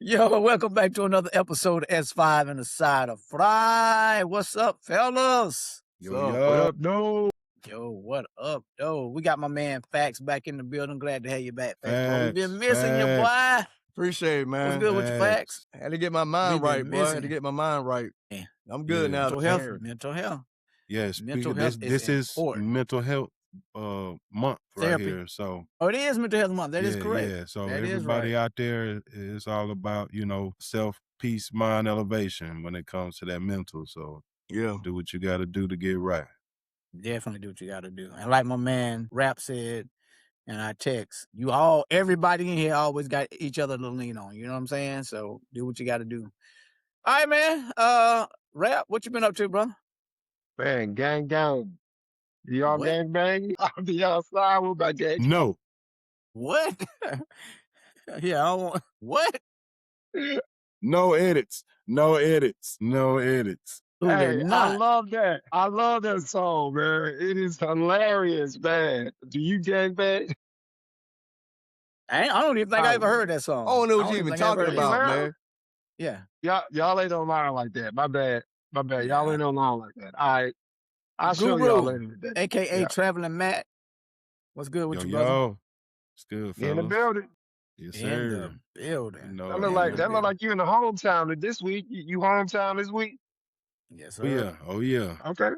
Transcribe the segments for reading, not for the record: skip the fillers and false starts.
Yo, welcome back to another episode of S5 and the Side of Fry. What's up, fellas? What up, no? Yo, what up, though? We got my man Fax back in the building. Glad to have you back, Fax. Bro. We've been missing you, boy. Appreciate it, man. What's good with you, Fax? I had to get my mind right, boy. I had to get my mind right. Yeah. I'm good now. Mental health. Yes, mental health this is mental health month Therapy. right here. So it is mental health month. That is correct. Yeah, so that everybody out there is all about, self, peace, mind, elevation when it comes to that mental. So yeah, do what you got to do to get right. Definitely do what you got to do. And like my man Rap said in our text, everybody in here always got each other to lean on. You know what I'm saying? So do what you got to do. All right, man. Rap, what you been up to, brother? Man, gang. Y'all gang bang? I'll be outside with my gang. No. What? Yeah, I want what? No edits. Hey, I love that. I love that song, man. It is hilarious, man. Do you gang bang? I don't even think I ever heard that song. I don't know what you even talking about, man. Yeah. Y'all ain't online like that. My bad. Y'all ain't online like that. All right. I'll show y'all later today. AKA Traveling Matt. What's good with you, brother? It's good, fellas. In the building. Yes, sir. In the building. That look like you in the hometown this week. You hometown this week? Yes, sir. Oh, yeah. Okay.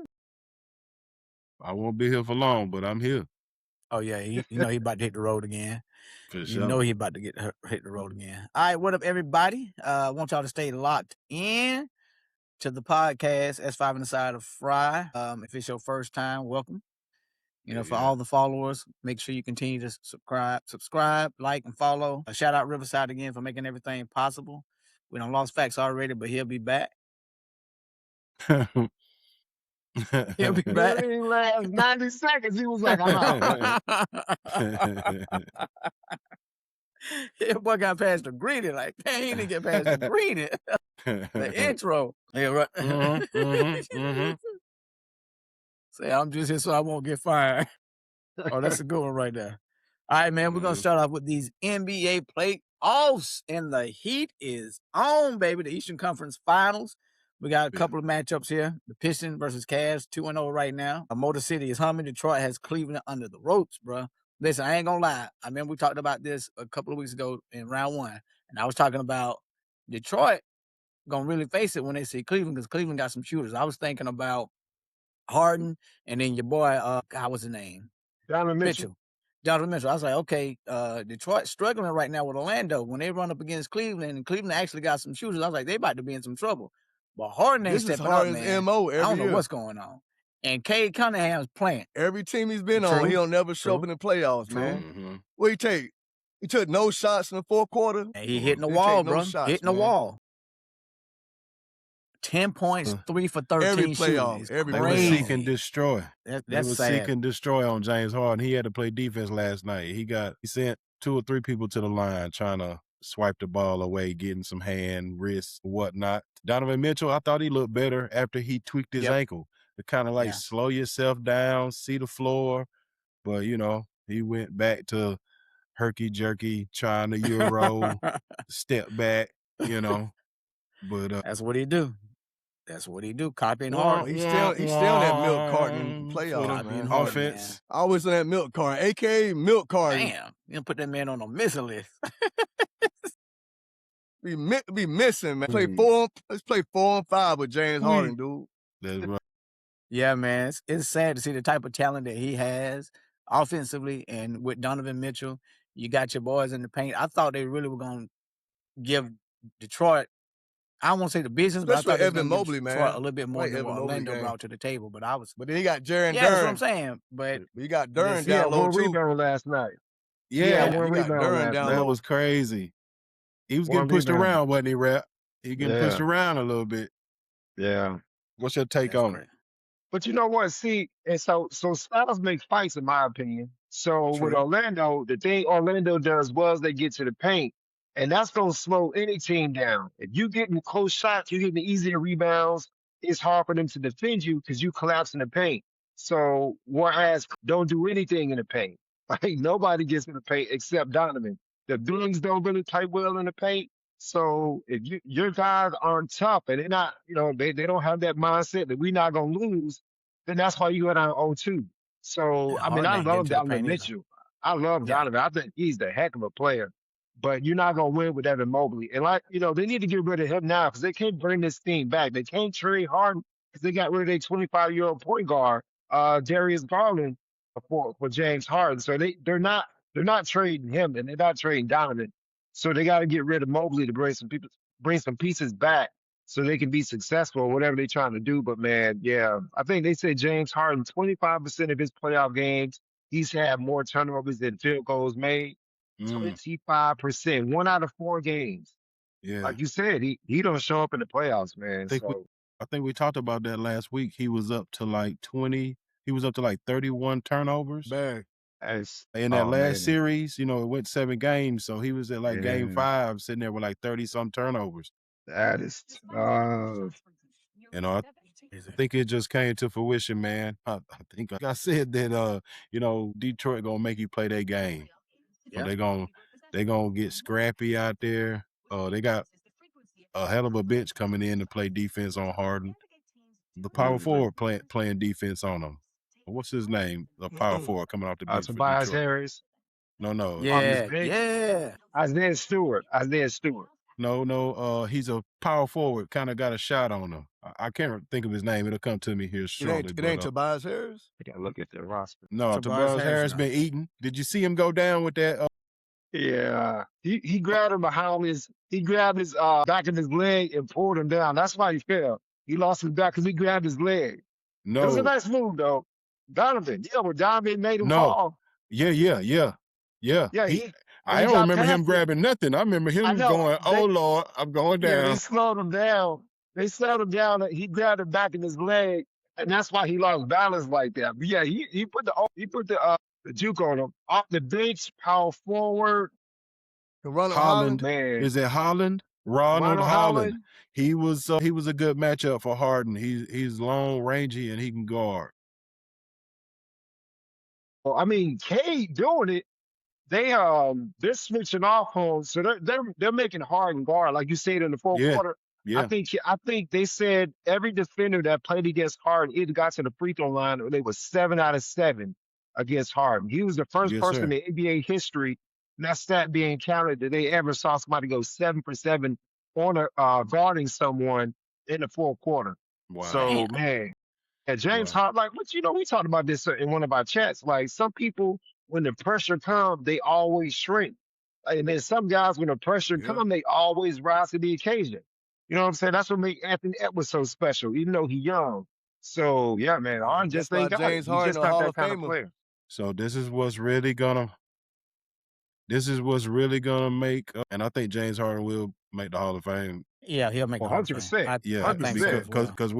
I won't be here for long, but I'm here. Oh, yeah. He about to hit the road again. For sure. You know he about to hit the road again. All right, what up, everybody? I want y'all to stay locked in to the podcast, S5 and the Side of Fry. If it's your first time, welcome. For all the followers, make sure you continue to subscribe, like, and follow. Shout out Riverside again for making everything possible. We done lost Facts already, but he'll be back. He'll be back. In last 90 seconds, he was like, I'm out. Yeah, boy got past the greeting. Like, dang, he didn't get past the greeting. The intro. Yeah, right. Say, I'm just here so I won't get fired. Oh, that's a good one right there. All right, man, we're going to start off with these NBA playoffs, and the heat is on, baby. The Eastern Conference Finals. We got a couple of matchups here. The Pistons versus Cavs, 2-0 right now. Motor City is humming. Detroit has Cleveland under the ropes, bro. Listen, I ain't going to lie. I remember we talked about this a couple of weeks ago in round one, and I was talking about Detroit going to really face it when they see Cleveland because Cleveland got some shooters. I was thinking about Harden and then your boy, what's his name? Donovan Mitchell. I was like, okay, Detroit's struggling right now with Orlando. When they run up against Cleveland, and Cleveland actually got some shooters, I was like, they about to be in some trouble. But Harden ain't stepping up, man. MO I don't know what's going on. And Cade Cunningham's playing. Every team he's been on, he don't never show up in the playoffs, man. Mm-hmm. What he take? He took no shots in the fourth quarter. And he hitting the wall, bro. Hitting the wall. 10 points, 3 for 13 every playoff. They were seek and destroy. That's sad. Seek and destroy on James Harden. He had to play defense last night. He sent 2 or 3 people to the line trying to swipe the ball away, getting some hand, wrist, whatnot. Donovan Mitchell, I thought he looked better after he tweaked his ankle. To kind of slow yourself down, see the floor. But, he went back to herky-jerky, trying to Euro, step back, But that's what he do. Copying hard. He's still that milk carton playoff, man. Offense. Man. Always on that milk carton, a.k.a. milk carton. Damn. You put that man on a missing list. be missing, man. Let's play 4 and 5 with James Harden, dude. That's right. Yeah, man. It's sad to see the type of talent that he has offensively, and with Donovan Mitchell, you got your boys in the paint. I thought they really were going to give Detroit, I don't want to say the business, but I thought Evan Mobley, man, a little bit more than what Orlando brought to the table. But then he got Jaren Duren. That's what I'm saying. But you got Duren down low too. Rebound last night. Yeah, you got Duren down low. That was crazy. He was getting pushed around, wasn't he, Rap? He getting pushed around a little bit. Yeah. What's your take on it? But you know what? See, and so styles make fights, in my opinion. So with Orlando, the thing Orlando does well is they get to the paint. And that's going to slow any team down. If you getting close shots, you're getting easier rebounds, it's hard for them to defend you because you collapse in the paint. So whereas don't do anything in the paint. Like nobody gets in the paint except Donovan. The Billings don't really play well in the paint. So if your guys aren't tough and they're not, they don't have that mindset that we're not gonna lose, then that's why you go down 0-2. So Yeah, I mean, Harden I ain't getting love to the paint Donovan either. Mitchell. I love Yeah. Donovan. I think he's the heck of a player. But you're not gonna win with Evan Mobley. And like, they need to get rid of him now because they can't bring this team back. They can't trade Harden because they got rid of their 25-year-old point guard, Darius Garland, for James Harden. So they're not trading him and they're not trading Donovan. So they got to get rid of Mobley to bring some pieces back so they can be successful or whatever they're trying to do. But man, yeah, I think they said James Harden, 25% of his playoff games, he's had more turnovers than field goals made. 25%, 1 out of 4 games. Yeah. Like you said, he don't show up in the playoffs, man. I think we talked about that last week. He was up to like 20. He was up to like 31 turnovers. Bang. In that last series, it went 7 games. So he was at like game 5, sitting there with like 30-some turnovers. That is tough. I think it just came to fruition, man. I think like I said that Detroit gonna make you play their game. Yeah. They're gonna get scrappy out there. They got a hell of a bench coming in to play defense on Harden. The power forward playing defense on him. What's his name? The power forward coming off the bench for Tobias Detroit. Harris. No. Yeah. Isaiah Stewart. No. He's a power forward. Kind of got a shot on him. I can't think of his name. It'll come to me here shortly. It ain't Tobias Harris? I gotta look at the roster. No, Tobias Harris been eating. Did you see him go down with that? Yeah, he grabbed him behind he grabbed his back of his leg and pulled him down. That's why he fell. He lost his back because he grabbed his leg. No. It was a nice move though. Donovan, where Donovan made him fall. Yeah. Yeah, I don't remember him grabbing nothing. I remember him going, "Oh Lord, I'm going down." Yeah, they slowed him down. He grabbed him back in his leg, and that's why he lost balance like that. But yeah, he put the juke on him off the bench, power forward. Holland, man. Is it Holland? Ronald Holland. He was a good matchup for Harden. He's long, rangy, and he can guard. Well, I mean, Cade doing it. They're switching off home, so they're making Harden guard, like you said in the fourth quarter. Yeah. I think they said every defender that played against Harden either got to the free throw line or they was 7 out of 7 against Harden. He was the first person in NBA history, and that stat being counted, that they ever saw somebody go 7 for 7 on guarding someone in the fourth quarter. Wow. So man, and James Harden, like we talked about this in one of our chats. Like some people, when the pressure comes, they always shrink. And then some guys, when the pressure comes, they always rise to the occasion. You know what I'm saying? That's what makes Anthony Edwards so special, even though he's young. So yeah, man, Harden just ain't got it. He's just not that kind of player. So this is what's really gonna make, and I think James Harden will make the Hall of Fame. Yeah, he'll make 100%. Yeah, because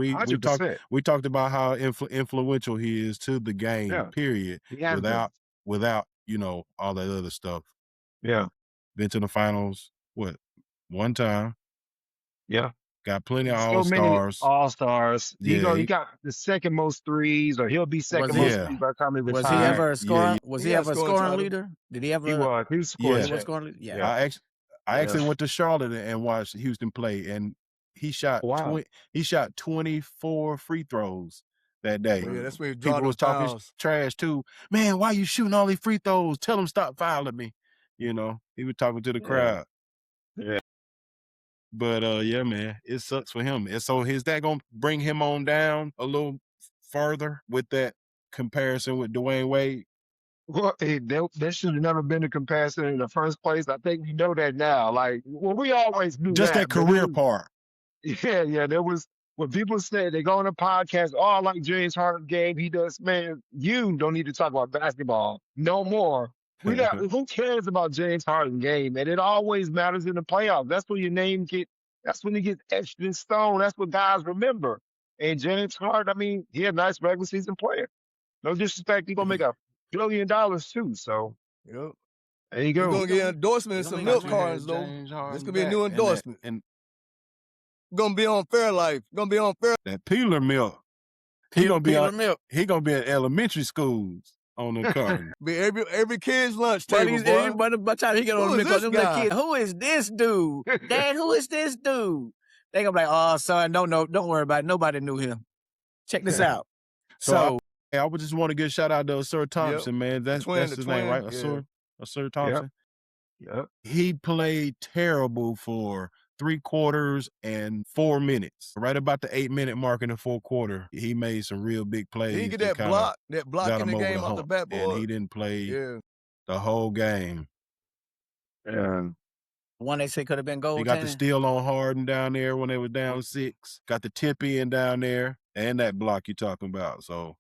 we talked about how influential he is to the game. Period. Without all that other stuff. Yeah. Been to the finals, one time. Yeah. Got plenty of all-stars. All-stars. Yeah, he got the second most threes, or he'll be second most threes by the time he retires. Was he ever a scoring? Was he ever a scoring leader? Did he ever? He was scoring leader. Yeah. I actually went to Charlotte and watched Houston play, and he shot 24 free throws that day. Yeah, that's where people was talking trash too. Man, why you shooting all these free throws? Tell them stop fouling me. He was talking to the crowd. Yeah. But yeah, man, it sucks for him. And so is that gonna bring him on down a little further with that comparison with Dwayne Wade? Well, there should have never been a comparison in the first place. I think we know that now. Like, we always knew just that career part. Yeah. There was, when people say they go on a podcast, I like James Harden game. He does, man, you don't need to talk about basketball no more. Who cares about James Harden game? And it always matters in the playoffs. That's when your name that's when it gets etched in stone. That's what guys remember. And James Harden, I mean, he a nice regular season player. No disrespect, he's gonna make $1 billion too. So there you go. We're gonna get endorsements, some milk cards though. This could be a new endorsement. And gonna be on Fairlife. Gonna be on Fair. That Peeler milk. He gonna be in elementary schools on the carton. Be every kid's lunch But table, boy. by the time he get on Who the is mix, this them little guy? kids, who is this dude? Dad, who is this dude? They gonna be like, oh, son, don't worry about it. Nobody knew him. Check this out. So I would just want to give a shout out to Sir Thompson, man. That's his name, right? Sir Thompson. Yep. He played terrible for 3 quarters and 4 minutes. Right about the 8-minute mark in the fourth quarter, he made some real big plays. He get that block got in the him over game the off the hump, backboard. and he didn't play the whole game. One they say could have been goal. He got the steal on Harden down there when they were down 6. Got the tip in down there, and that block you're talking about. So,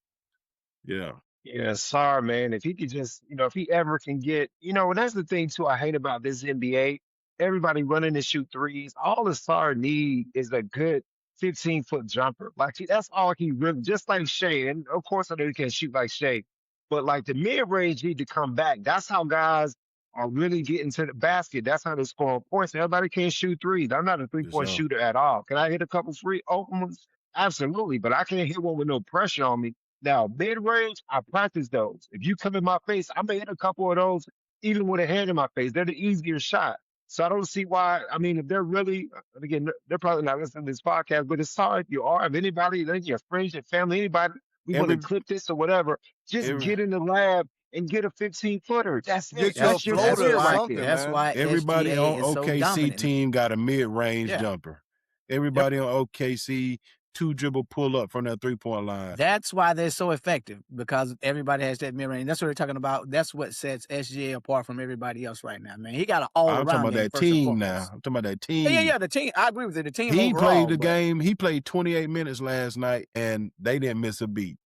yeah. Yeah, sorry, man. If he could just, if he ever can get, and that's the thing too I hate about this NBA. Everybody running to shoot threes. All the Sar need is a good 15-foot jumper. Like that's all he really, just like Shea. And of course I know he can't shoot like Shea, but like the mid-range need to come back. That's how guys are really getting to the basket. That's how they score points. Everybody can't shoot threes. I'm not a 3-point shooter at all. Can I hit a couple free open ones? Absolutely, but I can't hit one with no pressure on me. Now, mid-range, I practice those. If you come in my face, I may hit a couple of those even with a hand in my face. They're the easier shot. So I don't see why. I mean, if they're really, again, they're probably not listening to this podcast, but it's sorry if you are. If anybody, your friends, your family, anybody, we want to clip this or whatever, just get in the lab and get a 15-footer. That's it. That's your floater or something, That's why everybody SGA on OKC team got a mid-range jumper. Everybody on OKC 2-dribble pull up from that 3-point line. That's why they're so effective, because everybody has that mid-range. That's what they're talking about. That's what sets SGA apart from everybody else right now, man. He got an all-around. I'm talking about that team now. I'm talking about that team. Yeah, the team. I agree with you. The team. He overall, played the game. He played 28 minutes last night, and they didn't miss a beat.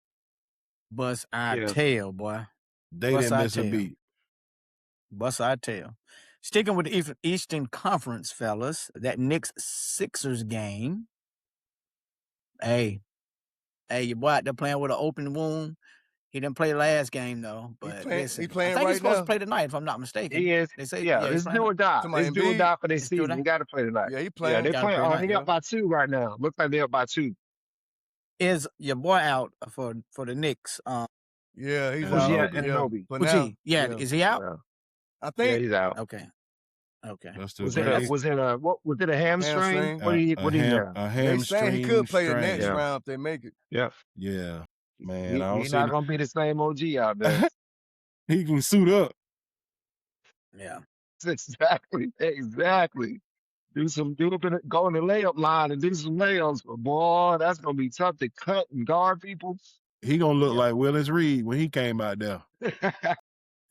Bust our tail, boy. They didn't miss a beat. Bust our tail. Sticking with the Eastern Conference, fellas, that Knicks-Sixers game. Hey, your boy out there playing with an open wound. He didn't play last game though, but he playing I think right he's supposed now. to play tonight, if I'm not mistaken. He is. They say, it's do or die. It's do or die for their season. He got to play tonight. Yeah, he playing. Yeah, they're playing. Oh, he up by 2 right now. Looks like they're up by 2. Is your boy out for the Knicks? Yeah, he's out. Is he out? Yeah. I think. Yeah, he's out. Okay. Was it a hamstring? What do you have? A hamstring. He could play the next round if they make it. Yeah. Yeah. Man, he's not gonna be the same OG out there. He can suit up. Yeah. Exactly. Go in the layup line and do some layups. But boy, that's gonna be tough to cut and guard people. He gonna look like Willis Reed when he came out there.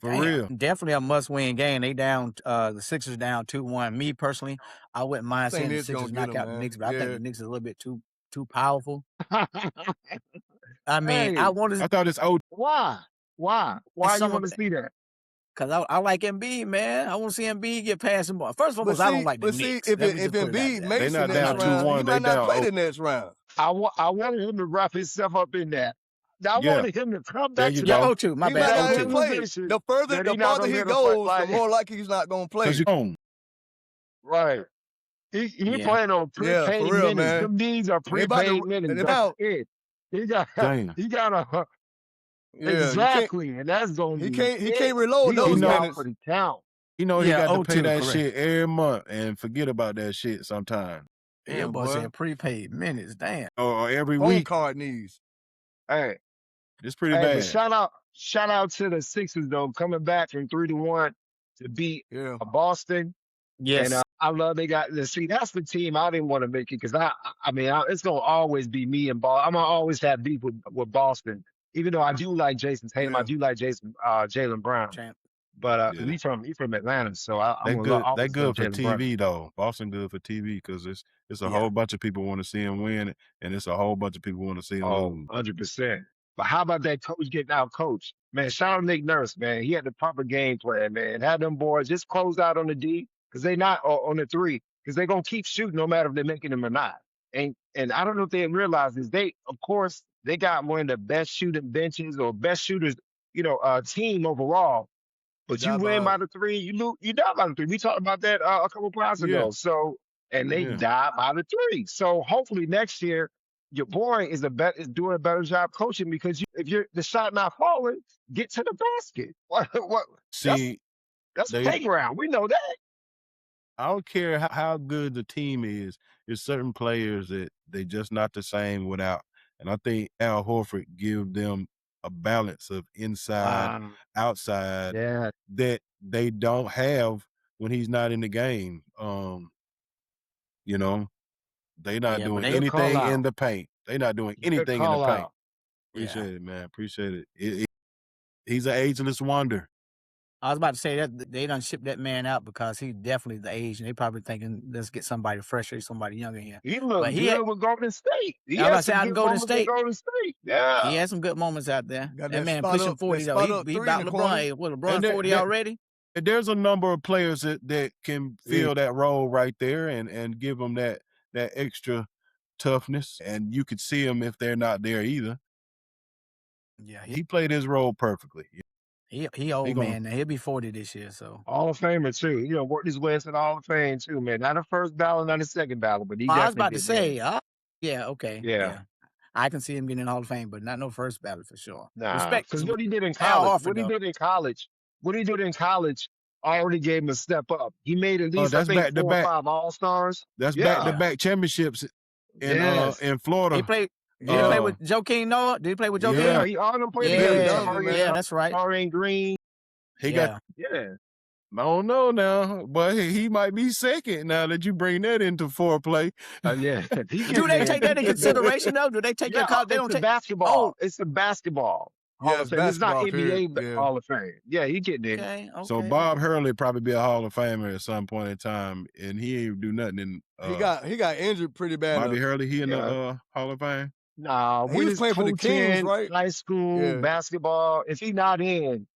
For real. Definitely a must-win game. They down, the Sixers down 2-1. Me personally, I wouldn't mind seeing the Sixers knock out the Knicks, but I think the Knicks is a little bit too powerful. I mean, I thought it's old. Why you want to see that? Because I like Embiid, man. I want to see Embiid get past him. First of all, I don't like the Knicks. If Embiid makes the next round, he might not play the next round. I wanted him to wrap himself up in that. I wanted him to come back to that. O2, my bad. O2. The farther he goes, the more likely he's not going to play. Right. He playing on prepaid minutes. Man. Them needs are prepaid minutes. That's it. He got a exactly, and that's going to be. He can't reload those minutes for the count. He got to pay that shit every month and forget about that shit sometime. Yeah, boy, saying prepaid minutes, damn. Or every phone week. Card needs. Hey, it's pretty bad. Shout out to the Sixers though, coming back from 3-1 to beat Boston. Yes, and I love they got. See, that's the team I didn't want to make it because it's gonna always be me and Boston. I'm gonna always have beef with Boston, even though I do like Jason Tatum. I do like Jaylen Brown. But he's from Atlanta, so they good for TV though. Boston good for TV because it's a whole bunch of people want to see him win, and it's a whole bunch of people want to see him lose. 100%. But how about that coach getting out coached? Man, shout out Nick Nurse, man. He had the proper game plan, man. Had them boys just close out on the D because they not on the 3 because they're gonna keep shooting no matter if they're making them or not. And I don't know if they realize this. Of course, they got one of the best shooting benches or best shooters, team overall. But you win by the 3, you die by the 3. We talked about that a couple of pods ago. So, and they die by the 3. So hopefully next year your boy is doing a better job coaching because if you're the shot not falling, get to the basket. What? See, That's they playground. We know that. I don't care how good the team is. There's certain players that they just not the same without. And I think Al Horford give them a balance of inside, outside Yeah. that they don't have when he's not in the game. You know, they not Yeah, when doing they Good call anything in out. the paint. They not doing Good anything in the call paint. out. yeah. Appreciate it, man. Appreciate it. He's an ageless wonder. I was about to say that they done shipped that man out because he definitely the age, and they probably thinking let's get somebody fresher, somebody younger here. He But looked he had, good with Golden State. He I was about had to say some out in good Golden moments in State, Golden State. he Yeah. had some good moments out there. Got That that man spot pushing up, 40 that though. spot up He three in about the LeBron. corner. Hey, what, LeBron And 40 already? there's a number of players that can fill that role right there and give them that extra toughness. And you could see them if they're not there either. Yeah, He played his role perfectly. he old gonna- man. Now. He'll be 40 this year. So Hall of Famer too. You know, worked his way into the Hall of Fame too, man. Not a first ballot, not a second ballot, but he I was definitely about to did say, that. yeah, okay, Yeah. I can see him getting in the Hall of Fame, but not no first ballot for sure. Nah, Respect because to what he did in Al college, Horford, what he though. did in college already gave him a step up. He made at least, I that's think, back to 4 or back. 5 All-Stars. That's Yeah. back-to-back championships in Yes. in Florida. He played. Did he play with Joakim Noah? Did he play with Joakim? Yeah, he all them played Yeah, together. Donovan, man. yeah, that's right. Taurean Green. He Yeah. got. Yeah. I don't know now, but he might be second now that you bring that into foreplay. Yeah. Do they take that in consideration though? Do they take Yeah, that? They don't it's the take. basketball. Oh, It's the basketball Hall Yeah, of Fame. It's not basketball, NBA period. Yeah. Hall of Fame. Yeah, he getting in. okay. So Bob Hurley probably be a Hall of Famer at some point in time, and he ain't do nothing in. He got injured pretty bad. Bobby Hurley. He in Yeah. the Hall of Fame. Nah, He when was he's playing for the Kings, coaching, right? high school, Yeah. basketball. If he's not in,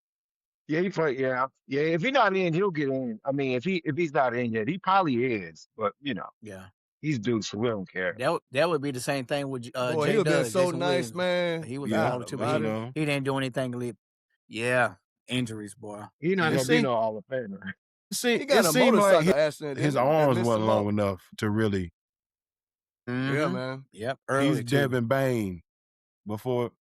yeah, he play. Yeah. If he's not in, he'll get in. I mean, if he's not in yet, he probably is. But Yeah, he's due, so we don't care. that would be the same thing with Boy, J. he been Doug, so Jason nice, Williams. man. He was Yeah, all too, you but know. he didn't do anything to leave. Yeah, injuries, boy. He's not You gonna be see? no Hall of Famer. See, He got it a seemed like motorcycle accident. his that arms messed wasn't him up. long enough to really. Yeah, Mhm. man. Yep, early He's too. Devin Bain before.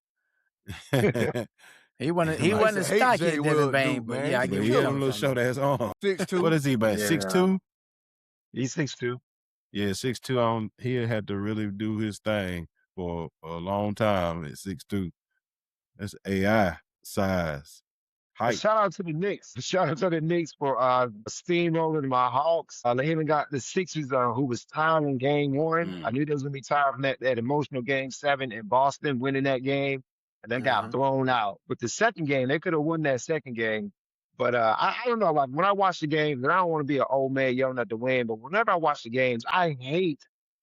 He wasn't. He I wasn't used as to hate stocky Jay as Devin Will Bain, Duke, but man. yeah, I He get But what he you're had a little talking short about. ass arm. 6'2". What is he, man? Yeah. 6'2"? He's 6'2". Yeah, 6'2". He had to really do his thing for a long time at 6'2". That's AI size. Height. Shout out to the Knicks. Shout out to the Knicks for steamrolling my Hawks. They even got the Sixers, who was tied in game 1. I knew they was gonna be tired from that emotional game 7 in Boston, winning that game, and they got blown out. But the second game, they could have won that second game. But I don't know. Like when I watch the games, and I don't want to be an old man yelling at the win, but whenever I watch the games, I hate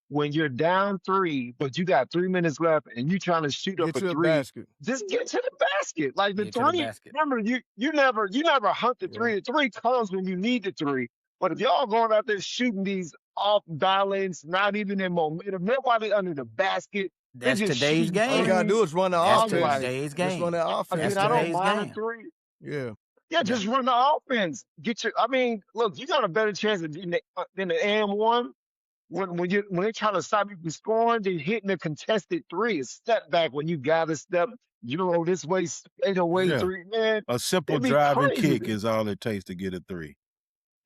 when you're down 3, but you got 3 minutes left, and you trying to shoot up Get a to the 3. basket. Just get to the basket. Like the Get to the 3, basket. remember, you never hunt the 3. The 3 comes when you need the 3. But if y'all going out there shooting these off balance, not even in momentum, nobody under the basket. That's just today's shooting All you game. gotta do is run the That's offense. today's Just game. run that I offense. mean, That's I don't today's mind a game. 3. Yeah. Yeah, just run the offense. I mean, look, you got a better chance than the AM1 when they try to stop you from scoring. They're hitting a contested 3, a step back when you got to step. You don't know this way, straight away Yeah. 3, man. A simple It'd be driving crazy. kick is all it takes to get a 3.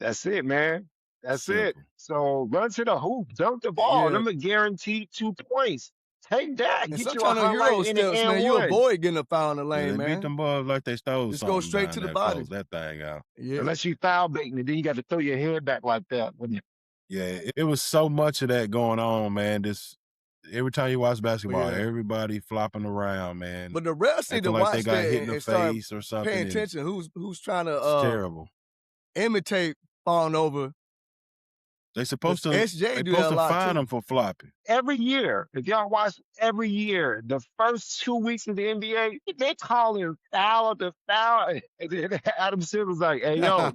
That's it, man. That's it. Simple. So run to the hoop, dunk the ball. Yeah. Them are guaranteed 2 points. Take that. And Get you a sometimes on Euro highlight in the steps, man, you M1. avoid getting a foul in the Yeah, lane, they beat man. them boys like they stole Just something. go straight down to the there, body. close that thing out. Yeah. Unless you foul baiting, and then you got to throw your head back like that. Yeah, it was so much of that going on, man. Every time you watch basketball, Yeah. everybody flopping around, man. But the refs need acting to like watch they got that hit in the and start face or something. paying and attention. Who's trying It's to terrible. imitate falling over? They supposed to SJ they do that supposed a to lot fine too. them for flopping. Every year, if y'all watch every year, the first 2 weeks of the NBA, they calling foul after foul. And then Adam Silver's like, hey, yo,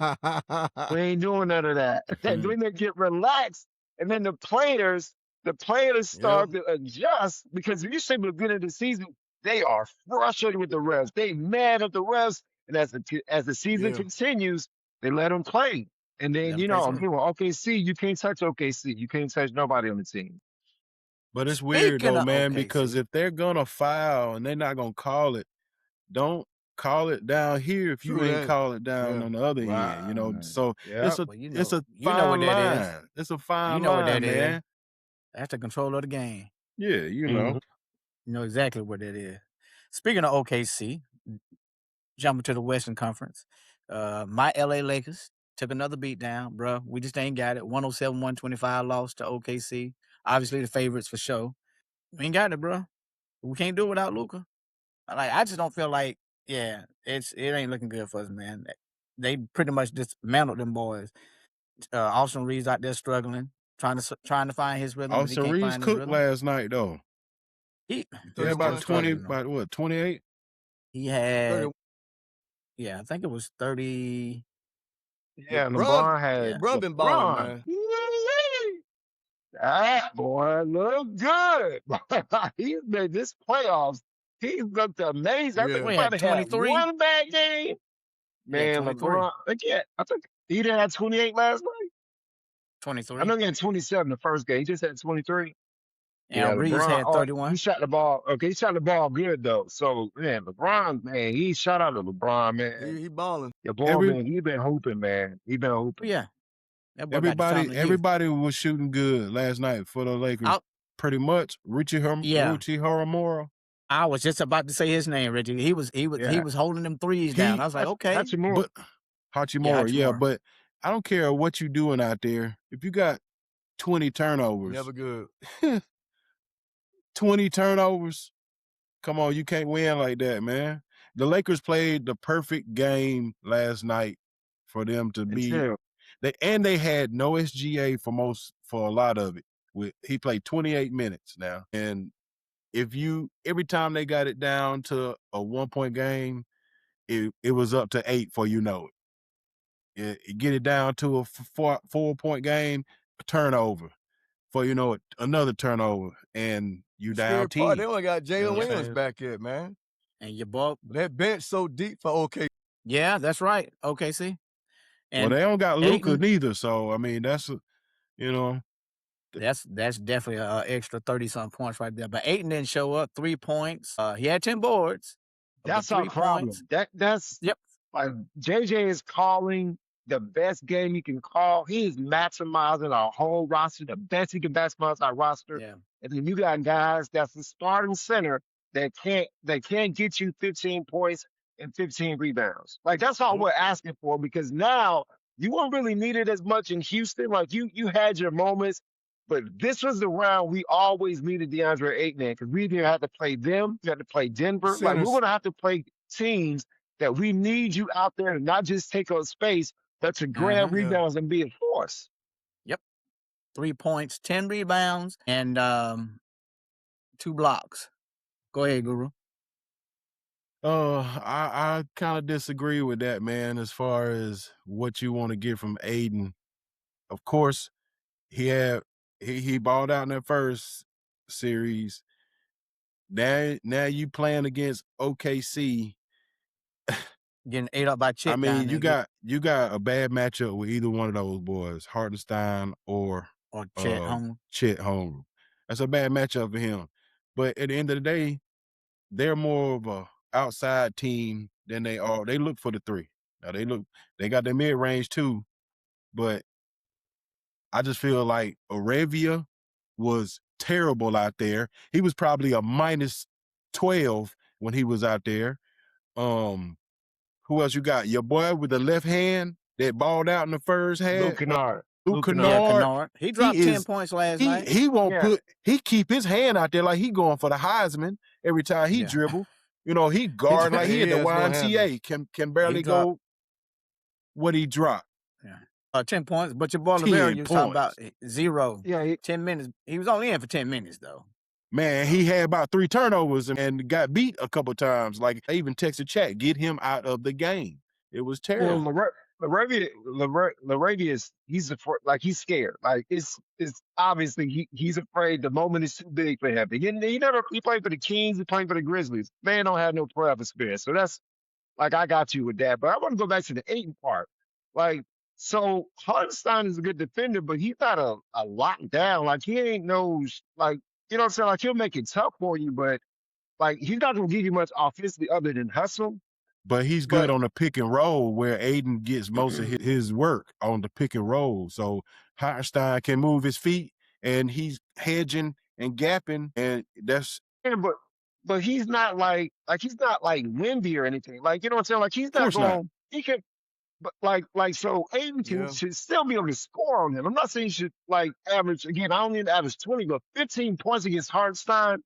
we ain't doing none of that. And then they get relaxed. And then the players start to adjust because if you say at the beginning of the season, they are frustrated with the refs. They mad at the refs. And as the season Yeah. continues, they let them play. And then, Let 'em play some. okay, well, OKC, you can't touch OKC. You can't touch nobody on the team. But it's weird Speaking though, of man, because OKC, if they're gonna foul and they're not gonna call it, don't call it down here if you True ain't that. call it down Yeah. on the other end, you know. Right. So Yeah. well, it's a you know what fine that is. line. It's a You fine know what that line, is. man. That's the control of the game. Yeah, you know. You know exactly what that is. Speaking of OKC, jumping to the Western Conference, my LA Lakers took another beat down, bro. We just ain't got it. 107-125 loss to OKC. Obviously the favorites for sure. We ain't got it, bro. We can't do it without Luka. Like, I just don't feel like, yeah, it ain't looking good for us, man. They pretty much dismantled them boys. Austin Reeves out there struggling, trying to find his rhythm, but he Austin can't Reeves find his cooked rhythm. last night though. He He had about 20, you know. about what, 28? He had 30. yeah, I think it was 30. Yeah, LeBron, LeBron had LeBron been balling, LeBron. man. That boy look good. He's made this playoffs. He's looked amazing. I think Yeah. he We had might have had 23. one bad game. Yeah, Man, 23. LeBron. Again, I think he didn't have 28 last night. I 23. know he had 27 the first game. He just had 23. Yeah, And Reeves LeBron. had Oh, 31. he shot the ball. Okay, he shot the ball good though. So man, LeBron, man, he shot out to LeBron, man. He balling. Your boy, Every man, he been hooping, man. He been Oh, hooping. yeah. That boy got the fountain of youth. everybody was shooting good last night for the Lakers. Pretty much. Richie Horomora. I was just about to say his name, Reggie. He was holding them threes down. I was like, okay. Hachimura. Hachimura, yeah, but I don't care what you doing out there. If you got 20 turnovers. Never good. 20 turnovers. Come on, you can't win like that, man. The Lakers played the perfect game last night for them to be. They had no SGA for a lot of it. He played 28 minutes now, and every time they got it down to a 1-point game, it was up to 8 for you know it. Get it down to a 4-point game, a turnover. For you know it, another turnover, and you down 10. They only got Jalen Williams back here, man. And your ball. That bench so deep for OK. Yeah, that's right. OKC. Well, they don't got Luka neither, so I mean that's that's definitely an extra 30-something points right there. But Ayton didn't show up. 3 points. He had 10 boards. That's our problem. That's yep. Like JJ is calling the best game he can call. He is maximizing our whole roster, the best he can maximize our roster. Yeah. And then you got guys that's the starting center that can't get you 15 points and 15 rebounds. Like that's all we're asking for, because now you won't really need it as much in Houston. Like you had your moments, but this was the round we always needed DeAndre Ayton in, because we either had to play them, we had to play Denver. Like we're gonna have to play teams that we need you out there to not just take up space, but to grab rebounds and be a force. Yep. 3 points, 10 rebounds, and 2 blocks. Go ahead, Guru. I kind of disagree with that, man, as far as what you want to get from Aiden. Of course, he balled out in that first series. Now you playing against OKC. Getting ate up by Chet. I mean, you got a bad matchup with either one of those boys, Hardenstein or Chet Holmgren. Chet Holmgren. That's a bad matchup for him. But at the end of the day, they're more of a outside team than they are. They look for the three. Now they got their mid range too, but I just feel like Arabia was terrible out there. He was probably a -12 when he was out there. Who else you got? Your boy with the left hand that balled out in the first half. Luke Kennard. Kennard. He dropped 10 points last night. He keep his hand out there like he going for the Heisman every time he dribble. You know, he guard like he in the YMCA. Can barely go what he dropped. Yeah. 10 points, but your boy Lavera, you was talking about 0. Yeah, 10 minutes. He was only in for 10 minutes though. Man, he had about 3 turnovers and got beat a couple times. Like I even texted chat, get him out of the game. It was terrible. Well, Laravia is he's scared. Like it's obviously he's afraid the moment is too big for him. He played for the Kings, he played for the Grizzlies. Man don't have no playoff experience. So that's like I got you with that. But I want to go back to the Ayton part. Like, so Hardenstein is a good defender, but he's not a lockdown. Like he ain't no like you know what I'm saying? Like he'll make it tough for you, but like he's not gonna give you much offensively other than hustle. But he's good But on the pick and roll where Aiden gets most of his work on the pick and roll. So Hartenstein can move his feet and he's hedging and gapping, and that's yeah, but he's not like he's not like Wemby or anything. Like you know what I'm saying? Like he's of not course not. going. He can, but like so Aiden Yeah. should still be able to score on him. I'm not saying he should like average again. I don't need to average 20, but 15 points against Hartenstein.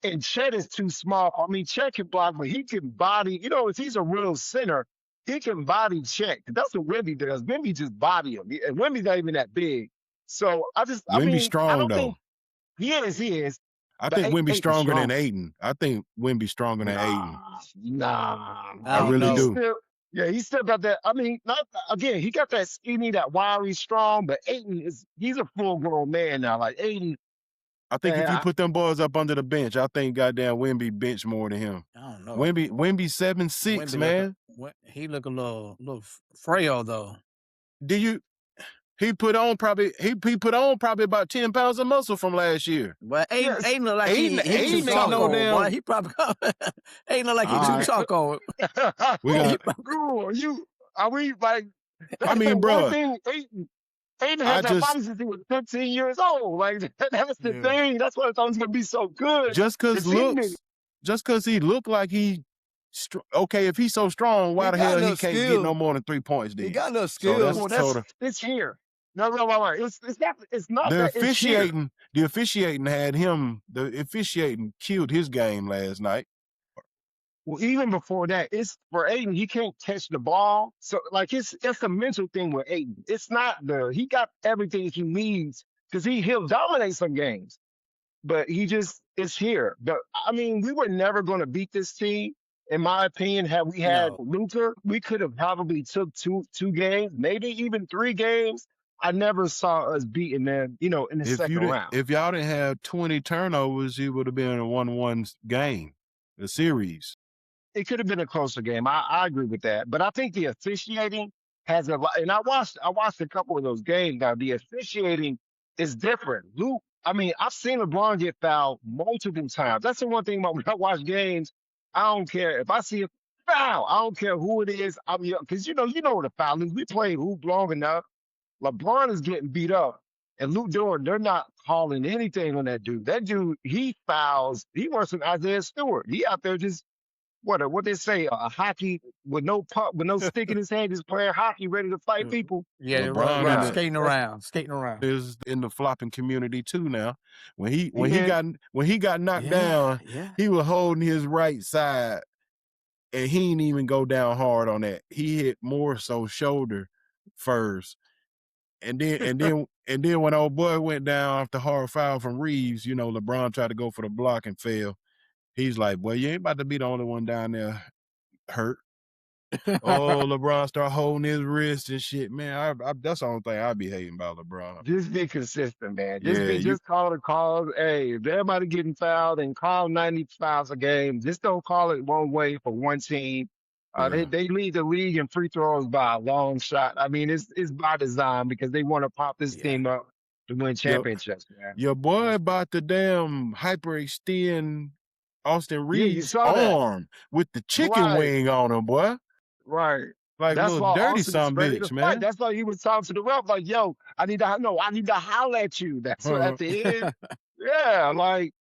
And Chet is too small. I mean, Chet can block, but he can body. You know, if he's a real center, he can body Chet. That's what Wemby does. Wemby just body him, and Wemby's not even that big. So I Wemby's mean, I strong don't though. think he is. I But think Wemby's Aiden's stronger than strong. Aiden. I think Wemby's stronger than Aiden. Nah. I really He's do. still, yeah, he's still got that. I mean, not again. He got that skinny, that wiry, strong. But he's a full grown man now. Like Aiden. I think if you Man, put them boys up under the bench, I think goddamn Wemby bench more than him. I don't know. Wemby 7'6", Wemby man. He look a little frail though. He put on probably about 10 pounds of muscle from last year. But Yes. Aiden look like he Aiden too ain't no charcoal, damn- boy. He probably Aiden look like he All too right. charcoal. We got, Guru, are we like? I mean, one bruh, thing, Aiden I had that just- body since he was 15 years old. Like that was the Yeah. thing. That's why I thought he was gonna be so good. just cause he look like he okay, if he's so strong, why He the got hell he enough can't get skill. no more than 3 points then? He got enough So skill. that's Well, sorta- it's here. No. It's not the that it's here. the officiating killed his game last night. Well, even before that, it's for Aiden. He can't catch the ball, so like it's a mental thing with Aiden. It's not he got everything he needs because he'll dominate some games, but it's here. But I mean, we were never going to beat this team, in my opinion. Had we had No. Luther, we could have probably took two games, maybe even 3 games. I never saw us beating them, in the second round. If y'all didn't have 20 turnovers, it would have been a 1-1 game, a series. It could have been a closer game. I agree with that. But I think the officiating has a lot. And I watched a couple of those games. Now the officiating is different. Luke, I mean, I've seen LeBron get fouled multiple times. That's the one thing about when I watch games. I don't care if I see a foul. I don't care who it is. Because you know what a foul is. We played hoop long enough. LeBron is getting beat up, and Luke Dort, they're not calling anything on that dude. That dude, he fouls. He worse than Isaiah Stewart. He out there just what they say, a hockey with no puck, with no stick in his hand, just playing hockey, ready to fight people. Yeah, LeBron right. in the- skating around. Is in the flopping community too now. When he did. got knocked down, Yeah. he was holding his right side, and he didn't even go down hard on that. He hit more so shoulder first, and then when old boy went down after hard foul from Reaves, LeBron tried to go for the block and fail. He's like, "Boy, you ain't about to be the only one down there hurt." Oh, LeBron start holding his wrist and shit, man. That's the only thing I be hating about LeBron. Just be consistent, man. Yeah, Just call the calls. Hey, if everybody getting fouled, and call 90 fouls a game. Just don't call it one way for one team. Yeah. They lead the league in free throws by a long shot. I mean, it's by design because they want to pop this team up to win championships, man. Your boy about to damn hyperextend Austin Yeah, you Reeves' saw that. arm with the chicken Right. wing on him, boy. Right. Like That's little why dirty Austin son is ready bitch, to man. fight. That's why he was talking to the ref like, "Yo, I need to holler at you." That's what at the end. Yeah, like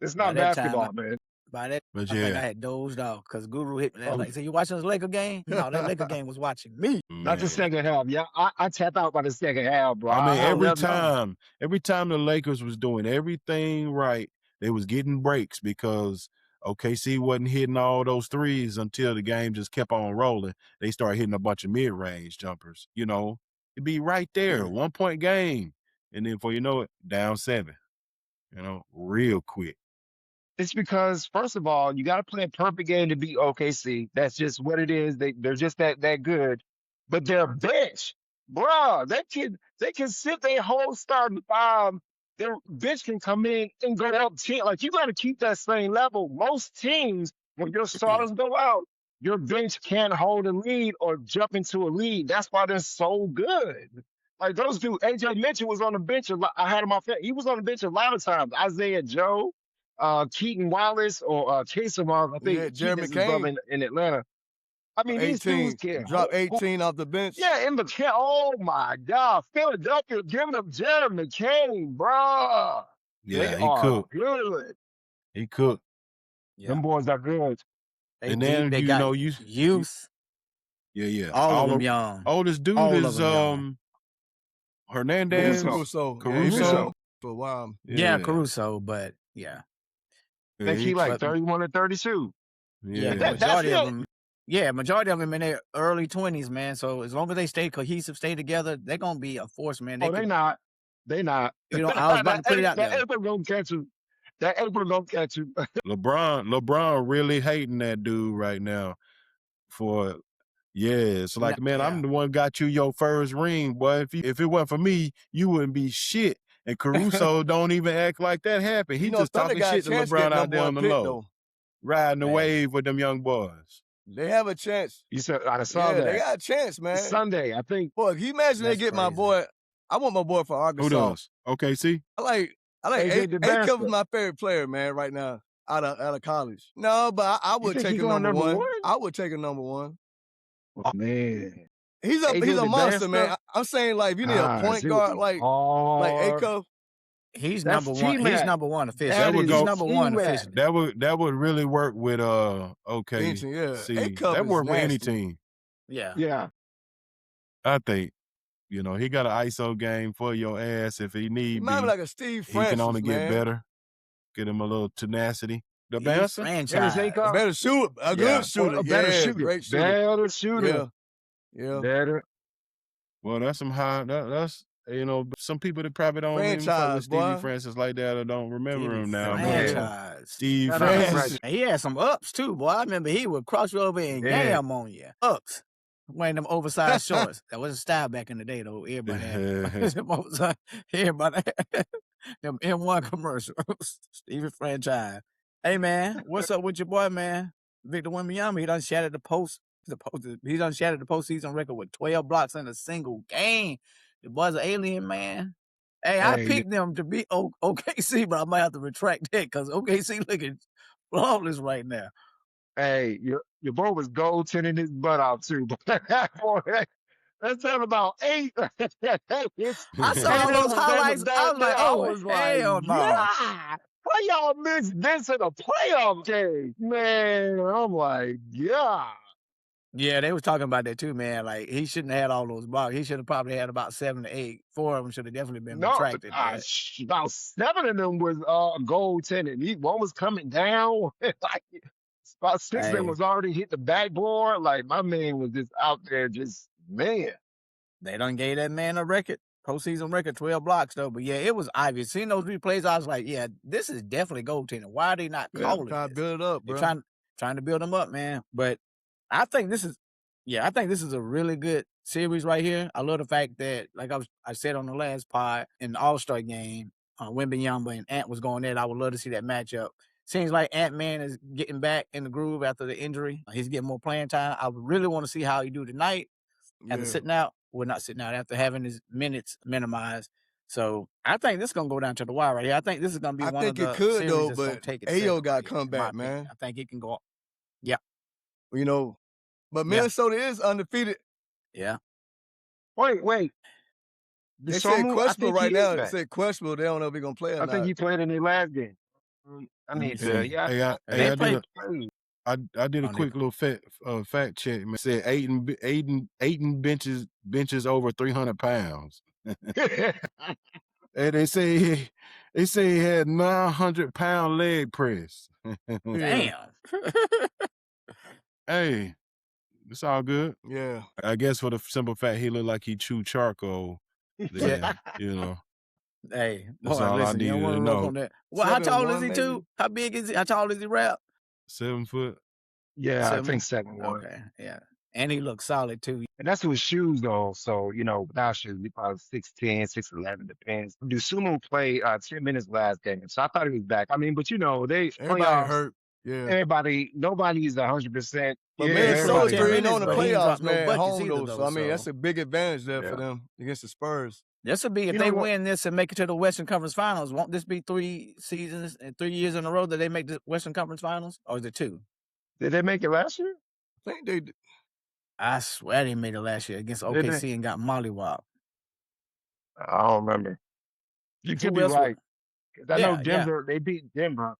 it's not By that time, basketball, man. By that, But I think I yeah, had dozed off because Guru hit me. Oh. Like, so you watching this Laker game? No, that Laker game was watching me. Not the man. second half. Yeah, I tapped out by the second half, bro. I mean, don't every know. time the Lakers was doing everything right, they was getting breaks because OKC wasn't hitting all those threes until the game just kept on rolling. They started hitting a bunch of mid-range jumpers. It'd be right there, 1-point game, and then before you know it, down 7. Real quick. It's because first of all, you got to play a perfect game to beat OKC. That's just what it is. They're just that good. But their bench, bro, they can sit their whole starting 5. Their bench can come in and go up 10. Like you got to keep that same level. Most teams, when your starters go out, your bench can't hold a lead or jump into a lead. That's why they're so good. Like those two, AJ Mitchell was on the bench a lot. I had him off. He was on the bench a lot of times. Isaiah Joe, Keaton Wallace, or Taysom Wallace. I think Yeah, Keaton Jeremy is his brother Kane, in Atlanta. I mean, these dudes 18. can Drop 18 off the bench. yeah, in McCain. Oh my God, Philadelphia giving up Jeremy McCain, bro. They Yeah, he are cooked. good. He cooked. Yeah. Them boys are good. They And deep. then They you got know youth. yeah. All of them young. Oldest dude All of is them young. Hernandez. Caruso. Yeah, he been Caruso. out for a while. Yeah, Caruso, but yeah. Yeah, Think he like but- 31 or 32. Yeah, the yeah. majority That's of them. Yeah, majority of them in their early 20s, man. So as long as they stay cohesive, stay together, they're gonna be a force, man. Oh, they not. They not. You know, I was about to put it out That there. April gonna catch him. That April gonna catch him. LeBron really hating that dude right now for it's like, man, I'm the one got you your first ring, boy. If it wasn't for me, you wouldn't be shit. And Caruso don't even act like that happened. He just Thunder talking got a shit to chance LeBron get out there on number the one pick, low, though. riding the Man. wave with them young boys. They have a chance. You said I saw Yeah, that. they got a chance, man. Sunday, I think. Boy, can you imagine they That's get my crazy. boy? I want my boy for Who Arkansas. does? Okay, see? I like AJ DeBasco. A-Cup is my favorite player, man, right now out of college. No, but I would think take he a going number number one. one? I would take a number one. Oh man. He's AJ a monster, man. DeBasco? I'm saying like if you need a point it would guard be like hard. A-Cup, He's That's number one. He's T-Mac. number one officially. That would He's go- number one T-Mac. officially. That would really work with okay. Benson, yeah. See, A-Cup that is work with any nasty. team. Yeah. Yeah. I think. You know, he got an ISO game for your ass if he He need might be be. like a Steve He Francis, can only man. get better. Get him a little tenacity. The He's bouncer? franchise. A better shooter, a good shooter, A better yeah, shooter. great shooter. Better shooter. Yeah. Better. Well, that's some high. That's some people that probably don't even fuck Franchise, with Stevie boy. Francis like that or don't remember him now. Franchise. But Franchise. Steve Shout out to Francis. Franchise. And he had some ups too, boy. I remember he would cross you over and Yeah. yam on you. Ups. Wearing them oversized shorts. That was a style back in the day, though. Everybody had them oversized. Everybody had them M1 commercials. Stevie Franchise. Hey, man, what's up with your boy, man? Victor Wembanyama. He done shattered the postseason record with 12 blocks in a single game. The boy's an alien, man. Hey, I Hey. picked them to be OKC, but I might have to retract that because OKC looking flawless right now. Hey, your boy was goaltending his butt off too. Boy, that's talking about 8. I saw all those highlights. I was like, oh, hell no. yeah. Why y'all miss this in a playoff game? Man, I'm like, yeah. Yeah, they was talking about that too, man. Like, he shouldn't have had all those blocks. He should have probably had about 7 to 8. 4 of them should have definitely been No, retracted. but- about 7 of them was goaltending. One was coming down. Like about 6 of them Hey. was already hit the backboard. Like my man was just out there, just man. They done gave that man a record, postseason record, 12 blocks though. But yeah, it was obvious. Seeing those replays, I was like, yeah, this is definitely goaltending. Why are they not calling Trying to this? build it up, They're bro. trying to build them up, man. But I think this is a really good series right here. I love the fact that, like I said on the last pod, in the All-Star game, Wembanyama and Ant was going there. I would love to see that matchup. Seems like Ant-Man is getting back in the groove after the injury. He's getting more playing time. I would really want to see how he do tonight after sitting out. Well, not sitting out, after having his minutes minimized. So I think this is going to go down to the wire right here. I think this is going to be I one think of it the could, series though, that's gonna but take it. Ayo second got right to come here, in my back, opinion. man. I think it can go. But Minnesota is undefeated. Yeah. Wait. They said Desomu, I questionable think right he is now. They back. said questionable. They don't know if he's going to play or I not. think he played in their last game. I need to. see. Yeah. Hey, I They did play. I did a Oh, quick little fact check. Man. Said Aiden benches over 300 pounds. And they say he had 900-pound leg press. Damn. Hey, it's all good. Yeah. I guess for the simple fact he looked like he chewed charcoal. Then, you know. Hey, That's boy, all I listen, you don't needed want to to rough know. on that. Well, how tall is 7'1", he too? maybe? How big is he? How tall is he, Rap? 7 foot. Yeah, I 7? think 7-1. Okay, yeah. And he looks solid too. And that's with shoes though. So, without shoes, he probably 6'10", 6'11", depends. Sumo played 10 minutes last game. So I thought he was back. I mean, but they Everybody playoffs, hurt. Yeah. Nobody's 100%. But Yeah, Minnesota's everybody hurt. 3-0 in the but he ain't playoffs, dropped no man, at buckets home, either, though. though. So, I mean, that's So a big advantage there for Yeah. them against the Spurs. this would be if You they know what? win this and make it to the Western Conference Finals. Won't this be 3 seasons and 3 years in a row that they make the Western Conference Finals, or is it 2? Did they make it last year? I think they did. I swear they made it last year against Did they? OKC and got mollywopped. I don't remember. You could Who be else? right. 'Cause I know Yeah, Denver, they beat Denver.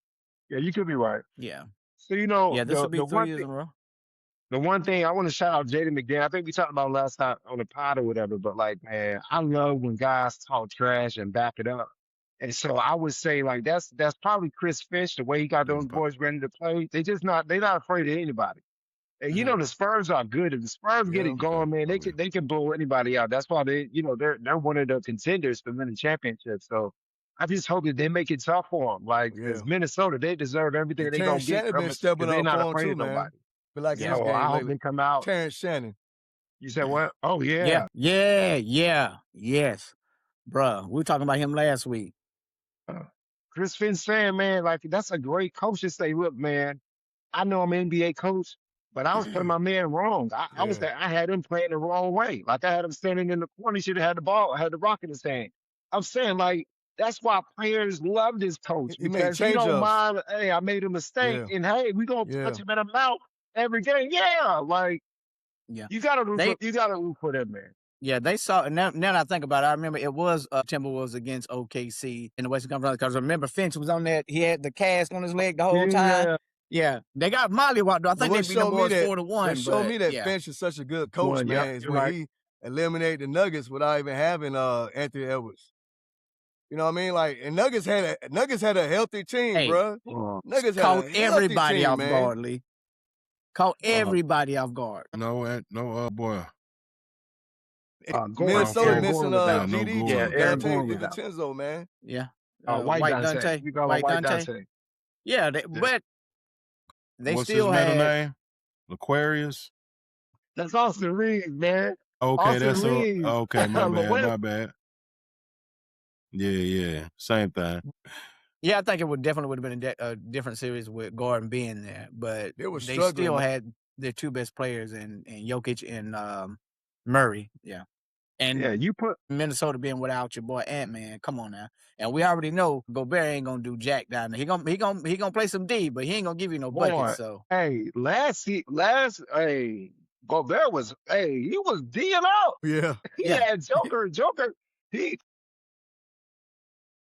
Yeah, you could be right. yeah. So, you know, Yeah, this will be the 3 years in a row. The one thing I want to shout out Jaden McDaniel. I think we talked about last time on the pod or whatever, but like, man, I love when guys talk trash and back it up. And so I would say like that's probably Chris Finch, the way he got those boys ready to play. They're not afraid of anybody. And you know the Spurs are good. If the Spurs get Yeah. it going, man, they can blow anybody out. That's why they're one of the contenders to win the championship. So I just hope that they make it tough for them. Like, Yeah. as Minnesota, they deserve everything And they're gonna Terrence get Shannon from been it stepping because they're up not for him, afraid too, of man. nobody. But like Yeah. his So game I hope lately. they come out. Terrence Shannon. You said what? Oh Yeah, yes, bruh. We were talking about him last week. Chris Finch saying, man, like that's a great coach to say, look, man, I know I'm an NBA coach, but I was playing my man wrong. I had him playing the wrong way. Like I had him standing in the corner. He should have had the ball, had the rock in his hand. I'm saying like that's why players love this coach He made because he don't change-ups. mind. Hey, I made a mistake, Yeah. and hey, we gonna Yeah. punch him in the mouth every game. Yeah, like Yeah. you gotta root They- for them, man. Yeah, they saw, and now that I think about it, I remember it was Timberwolves against OKC in the Western Conference, because remember Finch was on that, he had the cast on his leg the whole time. Yeah, they got mollywopped, though. I think they beat the boys 4-1. What showed me that yeah. Finch is such a good coach, man, is when he eliminated the Nuggets without even having Anthony Edwards. You know what I mean? Like, and Nuggets had a healthy team, Hey, bro. Nuggets had a caught healthy everybody team, off man. guard, Lee. Caught everybody off guard. No, boy. Minnesota missing Gordon. GD too, Aaron Dante Gordon was out. DiVincenzo, man. Yeah. White Dante. You got White White Dante. Dante. Yeah, but they What's still his middle had name? Aquarius. That's Austin Reeves, man. Okay, Austin that's Reeves. okay. My bad. Well- My bad. Yeah, same thing. Yeah, I think it would have been a different series with Gordon being there, but They were they struggling. still had their two best players in Jokic and Murray. Yeah. And Yeah, you put Minnesota being without your boy Ant-Man. Come on now. And we already know Gobert ain't gonna do jack down there. He gonna play some D, but he ain't gonna give you no buckets. So Gobert was he was D'ing out. Yeah. He Yeah. had Joker.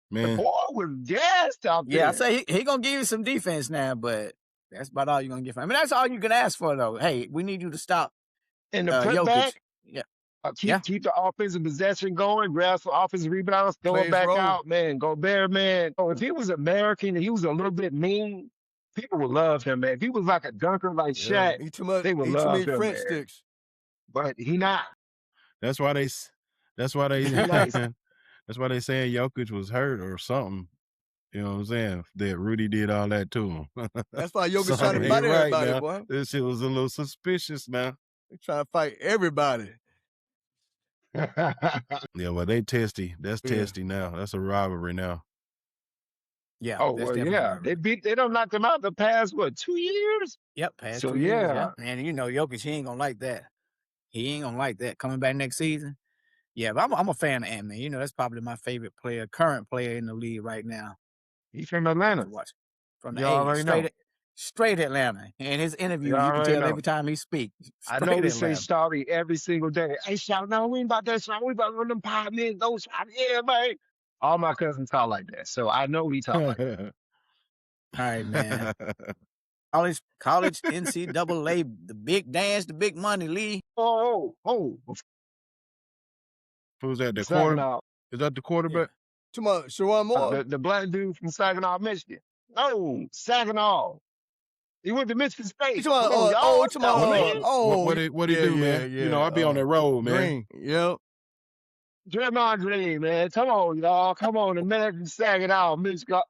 The Man, ball was gassed out there. yeah, I say he gonna give you some defense now, but that's about all you're gonna get from him. I mean, that's all you can ask for though. Hey, we need you to stop And the Jokic. putback, Yeah. keep the offensive possession going, grab some offensive rebounds, throw it Plays back roll. out, man. Gobert, man. Oh, if he was American and he was a little bit mean, people would love him, man. If he was like a dunker like Yeah. Shaq, Eat too much. they would Eat too love many him, French man. sticks. but he not. that's why they Nice. that's why they saying Jokic was hurt or something. You know what I'm saying? That Rudy did all that to him. That's why Jokic trying Something to ain't fight right everybody, now. boy. This shit was a little suspicious now. They trying to fight everybody. Yeah, well, they testy. That's Yeah. testy now. That's a rivalry now. Yeah. Oh, that's well, definitely yeah. right. They don't knock them out the past, 2 years? Yep, past So, 2 years. yeah. Yeah. And you know, Jokic, he ain't gonna like that. He ain't gonna like that. Coming back next season. Yeah, but I'm a fan of Ant-Man. You know, that's probably my favorite current player in the league right now. He's from To Atlanta. watch. From the You already know. straight Atlanta. And his interview, You you can already tell know. every time he speaks. I Straight know we say Atlanta. Shawty every single day. Hey, Shawty, no, we ain't about that Shawty. We about to run them 5 minutes. Those shots. Yeah, man. All my cousins talk like that. So I know we talk like that. All right, man. College NCAA, the big dance, the big money, Lee. Oh. Who's that? The quarter? Saginaw. Is that the quarterback? Too much. Shawan Moore. The black dude from Saginaw, Michigan. No, Saginaw. He went to Michigan State. Come on, Come on, y'all. come on. What he do, man? You know, I be on that road, man. Green. Yep. Draymond Green, man. Come on, y'all. Come on. American Saginaw, Michigan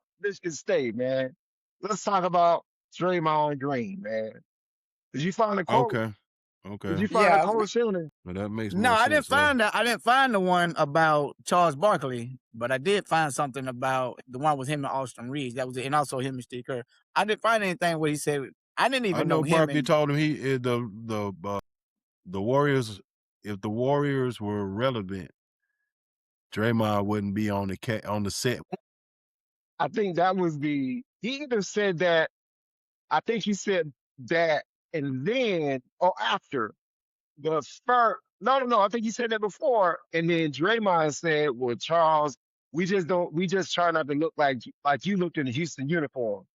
State, man. Let's talk about Draymond Green, man. Did you find the quote? Okay. Did you find a cold shooter? Well, that makes No, more I didn't sense. find that. I didn't find the one about Charles Barkley, but I did find something about the one with him and Austin Reaves. That was it, and also him and Steve Kerr. I didn't find anything where he said. I didn't even know him. Barkley told him the Warriors. If the Warriors were relevant, Draymond wouldn't be on the set. I think that was he either said that, I think he said that, and then, or after the first, no, I think he said that before. And then Draymond said, well, Charles, we just try not to look like you looked in the Houston uniform.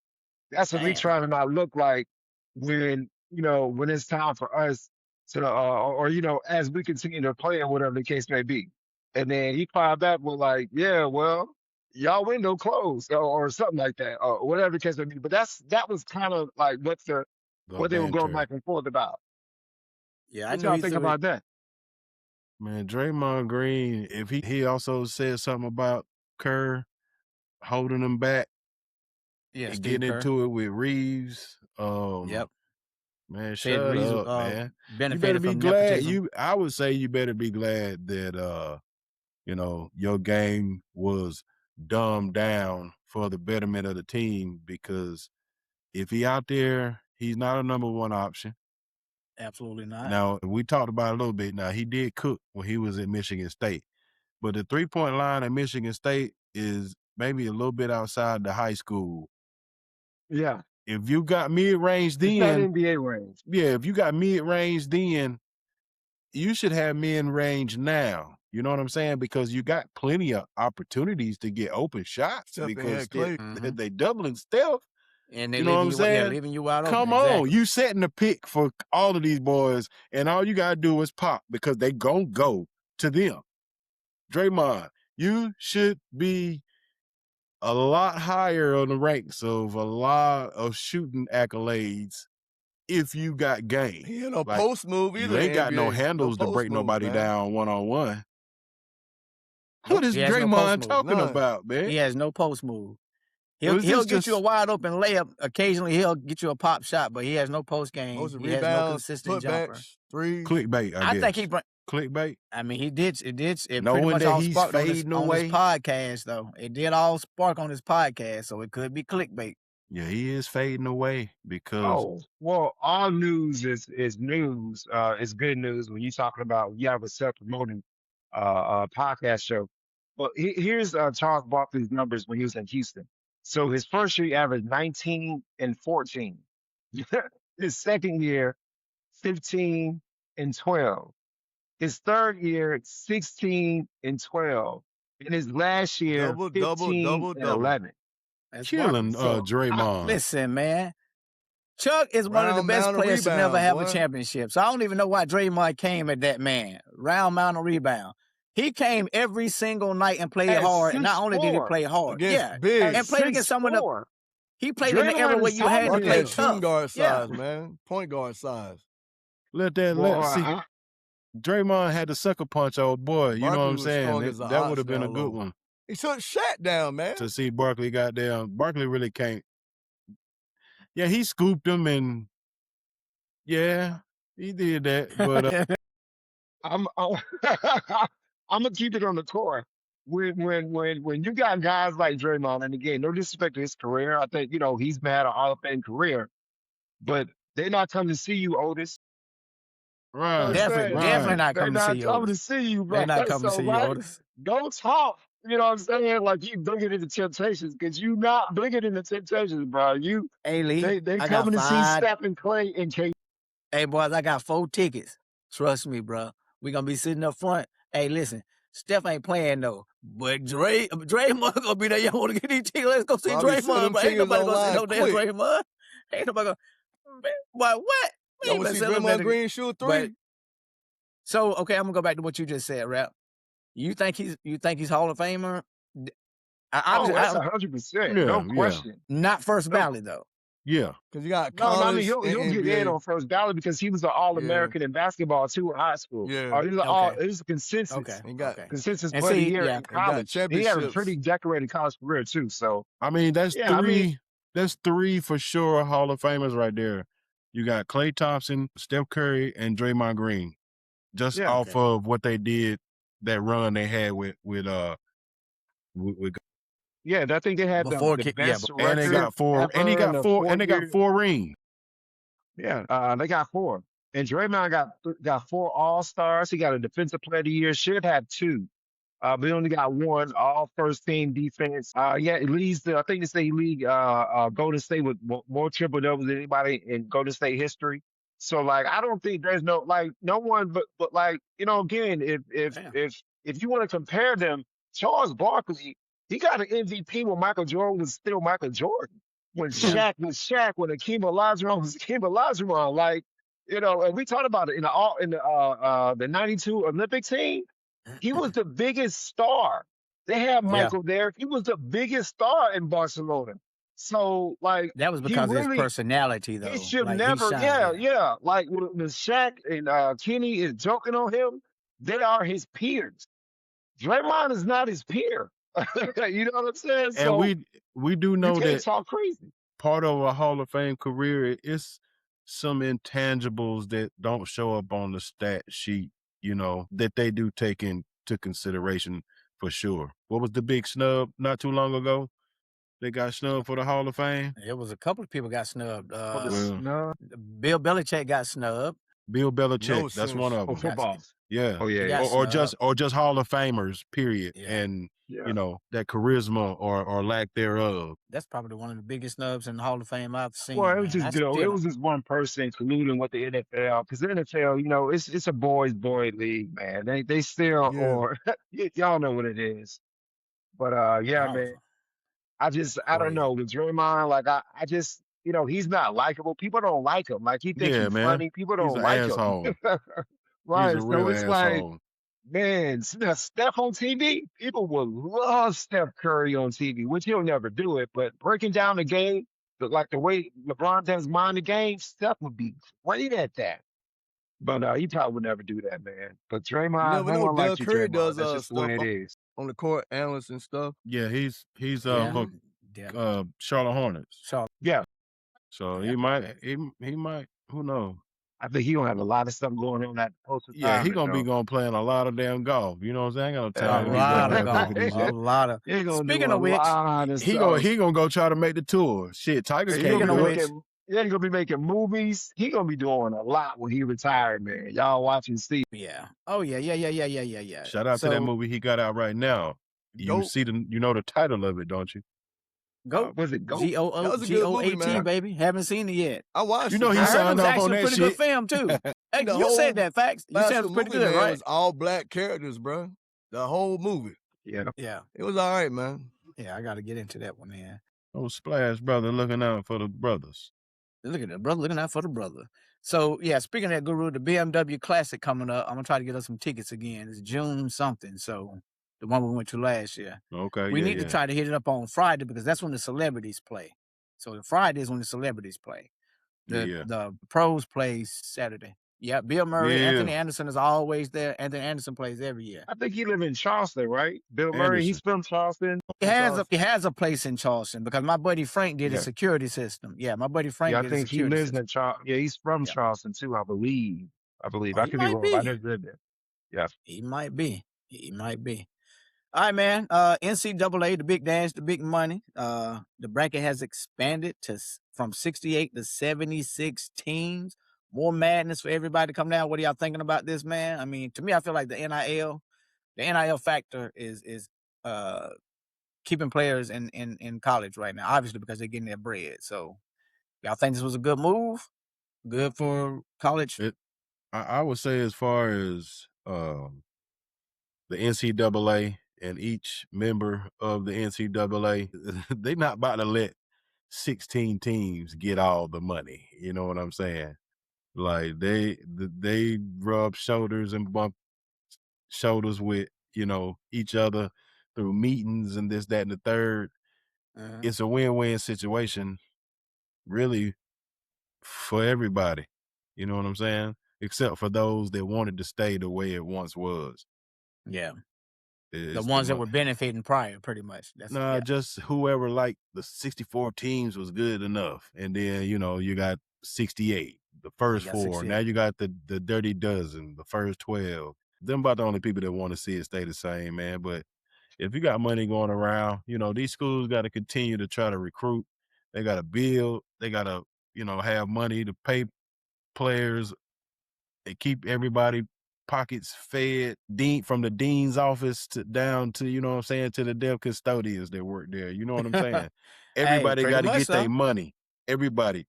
That's what we try to not look like when it's time for us to, or as we continue to play or whatever the case may be. And then he climbed back with like, yeah, well, y'all window closed or something like that, or whatever the case may be. But that was kind of like what they were going back and forth about. Yeah, what y'all think about that? Man, Draymond Green, if he also said something about Kerr holding him back, and getting into it with Reaves. Yep. Man, shut up, man. You better be glad. I would say you better be glad that your game was dumbed down for the betterment of the team, because if he out there, he's not a number one option. Absolutely not. Now, we talked about it a little bit. Now, he did cook when he was at Michigan State, but the 3-point line at Michigan State is maybe a little bit outside the high school. Yeah. If you got mid-range then, it's not NBA range. Yeah, if you got mid-range then, you should have mid-range now. You know what I'm saying? Because you got plenty of opportunities to get open shots because they doubling Steph. And they you know what I'm saying? Leaving you out. Come on, you setting the pick for all of these boys, and all you gotta do is pop because they gonna go to them. Draymond, you should be a lot higher on the ranks of a lot of shooting accolades if you got game. He ain't no post move either. You ain't got no handles to break nobody down one-on-one. What is Draymond talking about, man? He has no post move. He'll get you a wide open layup. Occasionally he'll get you a pop shot, but he has no post game. He has no consistent jumper. Threes. Clickbait, I guess. think he clickbait. I mean, it pretty Knowing much that all he's sparked on his fading away. podcast, though. It did all spark on his podcast, so it could be clickbait. Yeah, he is fading away because. Oh, well, all news is news. It's good news when you're talking about you have a self-promoting podcast show. But here's Charles Barkley's numbers when he was in Houston. So his first year, he averaged 19 and 14. His second year, 15 and 12. His third year, 16 and 12. And his last year, 15 and 11. That's killing Draymond. Listen, man. Chuck is one of the best players to never have a championship. So I don't even know why Draymond came at that man. Round amount of rebound. He came every single night and played hard. And not only did he play hard, and played against some of the. He played in the era where you had to play tough. Shooting guard size, man. Point guard size. See. Draymond had the sucker punch old boy. You know what I'm saying? That would have been a good one. He took Shaq down, man. To see Barkley got down. Barkley really can't. Yeah, he scooped him and he did that. But I'm gonna keep it on the core. When you got guys like Draymond, and again, no disrespect to his career, I think he's had an Hall of Fame career, but they're not coming to see you, Otis. Right. Definitely not coming to see you. They're not coming to see you, bro. They're not coming to see you, Otis. Don't talk. You know what I'm saying? Like you bringing in the Temptations, because you not bringing in the Temptations, bro. Hey, Lee, they coming to see Steph and Clay and K. Hey, boys, I got 4 tickets. Trust me, bro. We gonna be sitting up front. Hey, listen, Steph ain't playing though, but Draymond gonna be there. Y'all want to get these tickets? Let's go see Draymond. But ain't nobody gonna see no damn Draymond. Ain't nobody gonna. Boy, what? Y'all want to see Draymond Green shoot 3? So okay, I'm gonna go back to what you just said, Rap. You think he's Hall of Famer? That's 100%. No question. Not first ballot though. Yeah, because you got he'll get in on first ballot because he was an All-American in basketball too in high school. Yeah, it was a consensus. Consensus player of the year in college. He had a pretty decorated college career too. So I mean, that's three for sure Hall of Famers right there. You got Klay Thompson, Steph Curry, and Draymond Green, just Yeah. off of what they did, that run they had with Yeah, I think they had Before the Ki- yeah, best and they record got four, and they ever in got the four, 4 and they got years. 4 rings. Yeah, they got 4. And Draymond got 4 All-Stars. He got a Defensive Player of the Year. Should have 2. But he only got 1 all first team defense. Yeah, it leads I think they say he lead Golden State with more triple doubles than anybody in Golden State history. So like I don't think there's no one but like, again, Damn. if you want to compare them, Charles Barkley, he got an MVP when Michael Jordan was still Michael Jordan. When Shaq was Shaq, when Akeem Olajuwon was Akeem Olajuwon, like, and we talked about it in the '92 Olympic team. He was the biggest star. They had Yeah. Michael there. He was the biggest star in Barcelona. So, like, That was he because of his really, personality, though. he should Like he never, shined. yeah. Like, when Shaq and Kenny is joking on him, they are his peers. Draymond is not his peer. You know what I'm saying? And So, we do you know can't that talk crazy. part of a Hall of Fame career is some intangibles that don't show up on the stat sheet, that they do take into consideration for sure. What was the big snub not too long ago? They got snubbed for the Hall of Fame. It was a couple of people got snubbed. No, Bill Belichick got snubbed. Bill Belichick, No that's sense. one of for them. football. Yeah. Oh, yeah. He got Or just Hall of Famers, period. Yeah. And Yeah. that charisma or lack thereof. That's probably one of the biggest snubs in the Hall of Fame I've seen. Well, it was man. just, it was just one person colluding with the NFL, because the NFL, it's a boys' boy league, man. They still, Yeah. or y'all know what it is. But yeah, Oh, man. I don't crazy. know. With Draymond, like I just, he's not likable. People don't like him. Like he think Yeah, he's man. funny. People He's don't an like asshole. him. He's Right. a So real it's like, asshole. man, Steph on TV, people will love Steph Curry on TV, which he'll never do it. But breaking down the game, like the way LeBron does mind the game, Steph would be great at that. But he probably would never do that, man. But You Draymond, never no know. one Del likes you, Curry Draymond. does That's just the way stuff it is. on the court, analysts and stuff. Yeah, he's Yeah. for Yeah. Charlotte Hornets. Yeah, So Yeah. he might, who knows? I think he gonna have a lot of stuff going on that post Yeah, he retirement. gonna be playing a lot of damn golf. You know what I'm saying? I ain't got no A time to be lot going of back over golf. these. A lot of. He gonna Speaking do of a which, lot of He stuff. gonna go try to make the tour. Shit, Tiger He can't gonna Speaking do of it. which, he gonna be making movies. He gonna be doing a lot when he retired, man. Y'all watching Steve. yeah. Oh yeah. Shout out to that So movie he got out right now. You Goat. see you know the title of it, don't you? Go Was it Goat? That was a good movie, GOAT, man. baby. Haven't seen it yet. I watched You know it. he I heard it signed was off on actually a that pretty shit. good film too. Hey, The you whole said that, facts. You said it Master was pretty movie, good, man, right? was all black characters, bro. The whole movie. Yeah. Yeah. It was all right, man. Yeah, I got to get into that one, man. Oh, Splash brother looking out for the brothers. Look at that brother, looking out for the brother. So yeah, speaking of that, Guru, the BMW Classic coming up. I'm gonna try to get us some tickets again. It's June something. So the one we went to last year. Okay, We yeah, need to try to hit it up on Friday because that's when the celebrities play. So the Friday is when the celebrities play. The pros play Saturday. Yeah, Bill Murray, Yeah. Anthony Anderson is always there. Anthony Anderson plays every year. I think he live in Charleston, right? Bill Murray, he's from Charleston. He has a place in Charleston because my buddy Frank did a Yeah. security system. Yeah, my buddy Frank Yeah, I did a think he security lives system. in Charleston. Yeah, he's from Yeah. Charleston too, I believe. Oh, I could be he might wrong. I be. never lived there. Yeah. He might be. All right, man. NCAA, the big dance, the big money. The bracket has expanded from 68 to 76 teams. More madness for everybody to come down. What are y'all thinking about this, man? I mean, to me, I feel like the NIL factor is keeping players in college right now, obviously because they're getting their bread. So, y'all think this was a good move? Good for college? I would say as far as the NCAA and each member of the NCAA, they're not about to let 16 teams get all the money. You know what I'm saying? Like they rub shoulders and bump shoulders with, each other through meetings and this, that, and the third. It's a win-win situation, really, for everybody. You know what I'm saying? Except for those that wanted to stay the way it once was. Yeah. It's The ones that were benefiting prior, pretty much. Just whoever, like the 64 teams was good enough. And then, you got 68. first got 6 4. years. Now you got the dirty dozen, the first 12. Them about the only people that want to see it stay the same, man. But if you got money going around, these schools got to continue to try to recruit. They got to build. They got to, have money to pay players. They keep everybody pockets fed, from the dean's office down to, to the deaf custodians that work there. You know what I'm saying? Everybody pretty got to much get their so. money. Everybody.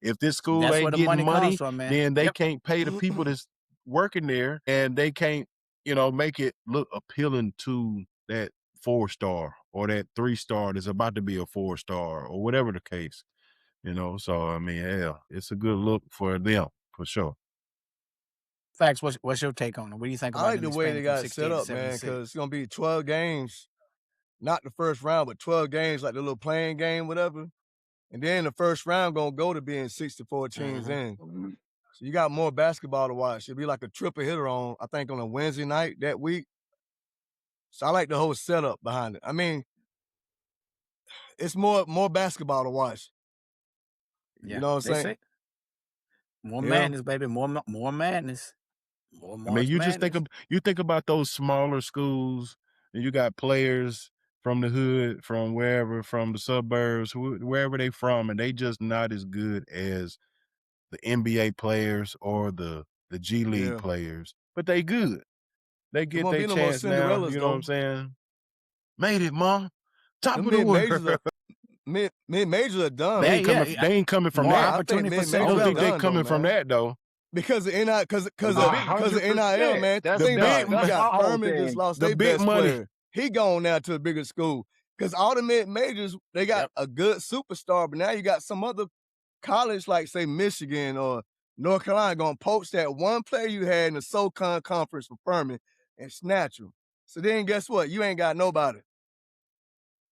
If this school That's where ain't the getting money comes money, from, man. then they Yep. can't pay the people that's working there, and they can't, make it look appealing to that 4-star or that 3-star that's about to be a 4-star or whatever the case. So I mean, yeah, it's a good look for them for sure. Facts, what's your take on it? What do you think I about like them the way they expanding got from it 16 set to up, man, 76? because it's gonna be 12 games, not the first round, but 12 games, like the little playing game, whatever. And then the first round gonna go to being 64 teams in. So you got more basketball to watch. It'll be like a triple hitter on, I think, on a Wednesday night that week. So I like the whole setup behind it. I mean, it's more basketball to watch. Yeah, You know what I'm saying? say more Yeah. madness, baby. More madness. More I mean, you madness. just think about those smaller schools, and you got players from the hood, from wherever, from the suburbs, wherever they from, and they just not as good as the NBA players or the G League players, but they good. They get their chance now. You know what I'm saying? Made it, Mom. Top of the world. Mid-majors are done. They ain't coming from more that. opportunity for I don't think they coming from that though. Because of NIL, because of NIL, man. That's Think about it. that's You got my whole Furman just thing. lost The their big best money. player. He gone now to a bigger school. Because all the mid-majors, they got a good superstar, but now you got some other college like, say, Michigan or North Carolina gonna poach that one player you had in the SoCon conference for Furman and snatch him. So then guess what? You ain't got nobody.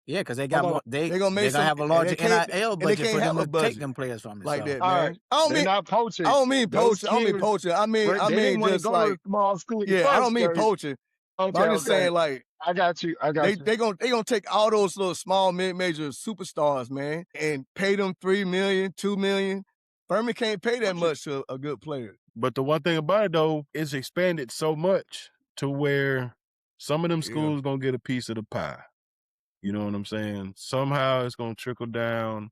Yeah, because they got more. They're gonna make gonna have a larger NIL budget for them to take them players from it. Like so. that, All man. right. I They're not poaching. don't mean poaching. I Those kids, they didn't want to just go like to a small school. I don't mean first, poaching. Okay, But I'm just saying, like, I got you. they gonna take all those little small mid-major superstars, man, and pay them $3 million, $2 million. Furman can't pay that much to a good player. But the one thing about it though, it's expanded so much to where some of them schools gonna get a piece of the pie. You know what I'm saying? Somehow it's gonna trickle down,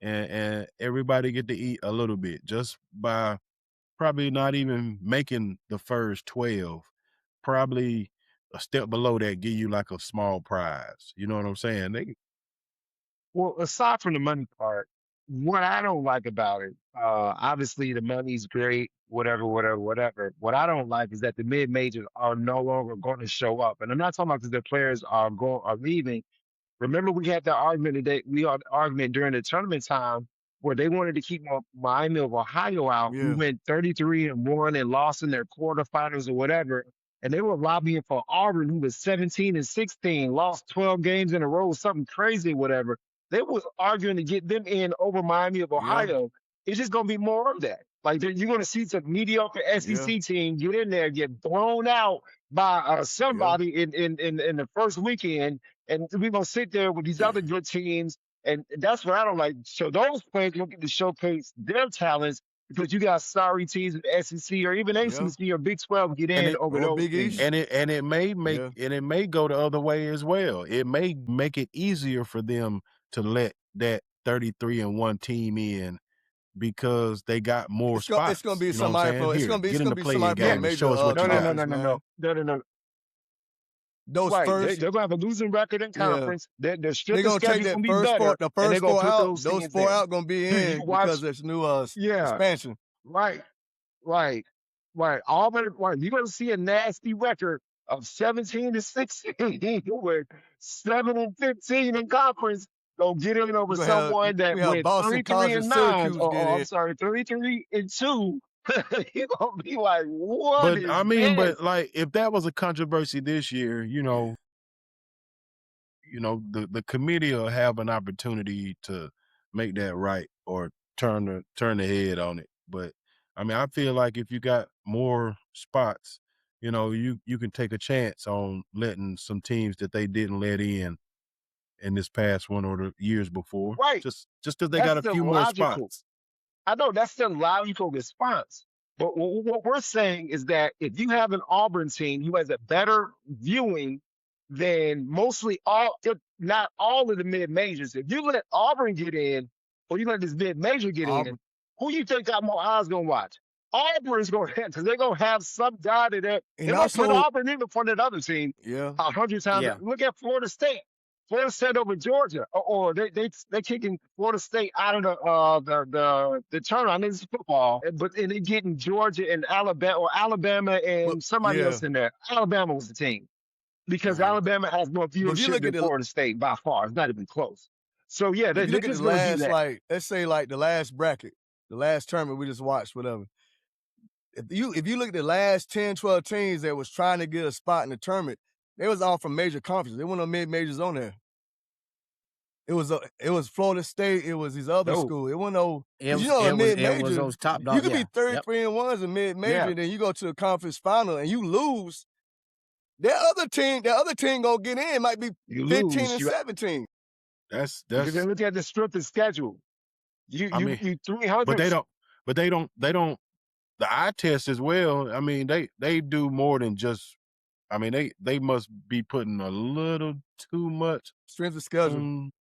and everybody get to eat a little bit just by probably not even making the first 12. Probably a step below that, give you like a small prize. You know what I'm saying? Well, aside from the money part, what I don't like about it, obviously the money's great, whatever. What I don't like is that the mid majors are no longer going to show up, and I'm not talking about because the players are leaving. Remember, we had that argument today. We had the argument during the tournament time where they wanted to keep Miami of Ohio out, who went 33-1 and lost in their quarterfinals or whatever. And they were lobbying for Auburn, who was 17-16, lost 12 games in a row, something crazy, whatever. They was arguing to get them in over Miami of Ohio. It's just going to be more of that. Like, you're going to see some mediocre SEC team get in there, get blown out by somebody in the first weekend. And we're going to sit there with these other good teams. And that's what I don't like. So those players don't get to showcase their talents because you got sorry teams in the SEC or even ACC or Big 12 get in over those Big teams. East. And it may make and it may go the other way as well. It may make it easier for them to let that 33-1 team in because they got more spots. It's gonna be somebody from get in the playing game and show us what you got. No. Those first, they're gonna have a losing record in conference. They're gonna take that the first 4 out. Those 4 out gonna be in because there's new expansion. Right. Auburn, you're gonna see a nasty record of 17-16 with 7-15 in conference. Go get in over someone that went 33-9. I'm sorry, 33-2. You're gonna be like, what? But I mean, but like, if that was a controversy this year, the committee will have an opportunity to make that right or turn the head on it. But I mean, I feel like if you got more spots, you can take a chance on letting some teams that they didn't let in this past one or the years before. Right. Just because they got a few more spots. I know that's still logical response. But what we're saying is that if you have an Auburn team who has a better viewing than mostly if not all of the mid majors, if you let Auburn get in, or you let this mid major get Auburn. in, who you think got more eyes gonna watch? Auburn's gonna have, because they're gonna have some guy that they And might put also, Auburn in before that other team yeah, 100 times. Yeah. Look at Florida State. Florida State over Georgia, or they kicking Florida State out of the tournament. I mean, it's football, but and they getting Georgia and Alabama, or Alabama and but somebody yeah. else in there. Alabama was the team because Uh-huh. Alabama has more But if you viewership look than at the Florida State by far. It's not even close. So yeah, if they're you look at just the gonna do last, that. like, let's say like the last bracket, the last tournament we just watched, whatever. If you look at the last 10, 12 teams that was trying to get a spot in the tournament, they was all from major conferences. There weren't no mid majors on there. It was Florida State. It was these other No, schools. It wasn't no. It 'Cause was you know, a it was mid it was major, those top you dogs. could Yeah. be 33-1 in mid major, yeah, and then you go to a conference final and you lose. That other team gonna get in might be you 15 lose. and You 17. That's because then look at the strength of schedule. I mean, You but 300. they don't the eye test as well. I mean, they do more than just. I mean, they must be putting a little too much Strength of schedule on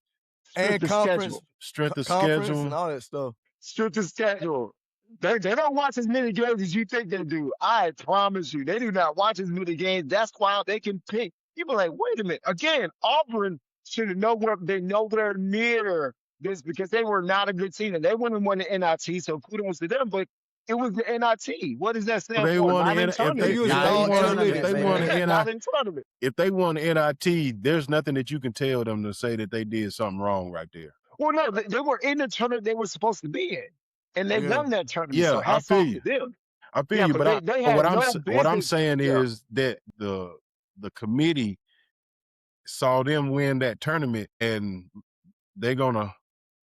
and Strength of schedule. strength of conference and schedule. all that stuff. Strength of schedule. They don't watch as many games as you think they do. I promise you, they do not watch as many games. That's why they can pick. People are like, wait a minute. Again, Auburn should have nowhere near this because they were not a good team and they wouldn't win the NIT. So kudos to them. But it was the NIT. What does that stand They for? won Not in if tournament. they You was if Not they in won tournament, if they won baby. an Not in tournament. if they won NIT, there's nothing that you can tell them to say that they did something wrong right there. Well, no, they were in the tournament they were supposed to be in. And they Yeah. won that tournament. Yeah, So I hats feel off you. to them. I feel Yeah, you, but but they what had no what I'm business. saying Yeah. is that the committee saw them win that tournament, and they're gonna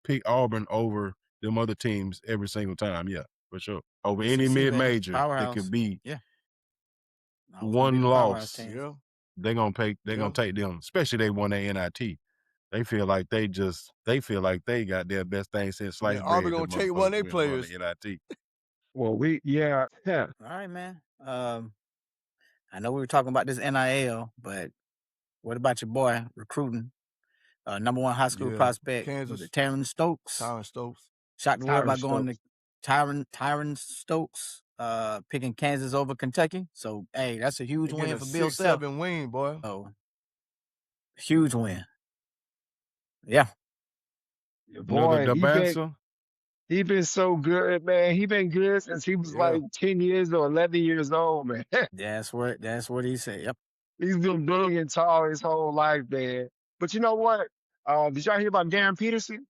pick Auburn over them other teams every single time. Yeah, for sure. Over any SEC, baby. mid major that Powerhouse. could be Yeah. one loss. Yeah. They're gonna take them, especially they won their NIT. They feel like they got their best thing since sliced Yeah, bread. Auburn gonna take one of their players. The NIT. Well, yeah. All right, man. I know we were talking about this NIL, but what about your boy recruiting? Number one high school Yeah, prospect, Kansas. was it Tyron Stokes? Tyron Stokes. Shocked to hear Tyron about going to Stokes. Tyron Stokes, picking Kansas over Kentucky. So, hey, that's a huge They win getting for a Bill Self. 6-7 win, boy. Oh, huge win. Yeah. Your You know boy, the bouncer? he been so good, man. He been good since he was Yeah. like 10 years or 11 years old, man. That's what he said. Yep. He's been big and tall his whole life, man. But you know what? Did y'all hear about Darren Peterson?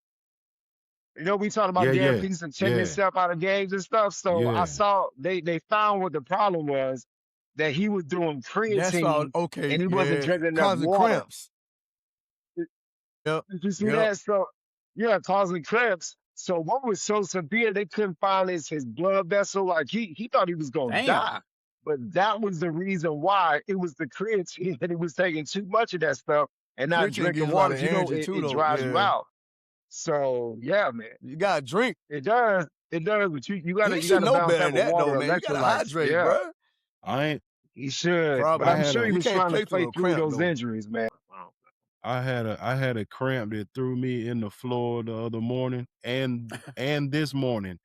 You know, we talked about Darren Peterson checking himself out of games and stuff. So I saw they found what the problem was, that he was doing That's all. creatine Okay. and he wasn't drinking enough causing water. cramps. Yep. Did you see Yep. that? So yeah, causing cramps. So what was so severe, they couldn't find his blood vessel. Like he thought he was gonna Damn. die. But that was the reason why. It was the creatine that he was taking too much of that stuff and not Creatine drinking gives a lot water. of You know, energy it too, though. dries you Yeah. out. So yeah, man, You gotta drink. it does. It does, but you gotta You should know balance better that than with that, water, though, man. You gotta electrolytes. hydrate, Yeah, bro. I ain't. he should. Probably. But I'm I had sure a- he You was can't trying play to play through a through cramp, those though. injuries, man. I had a cramp that threw me in the floor the other morning and this morning,